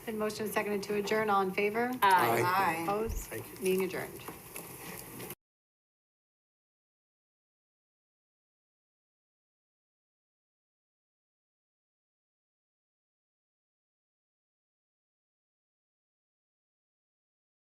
Been motion seconded to adjourn. All in favor? Aye. Aye. Opposed? Thank you. Meeting adjourned.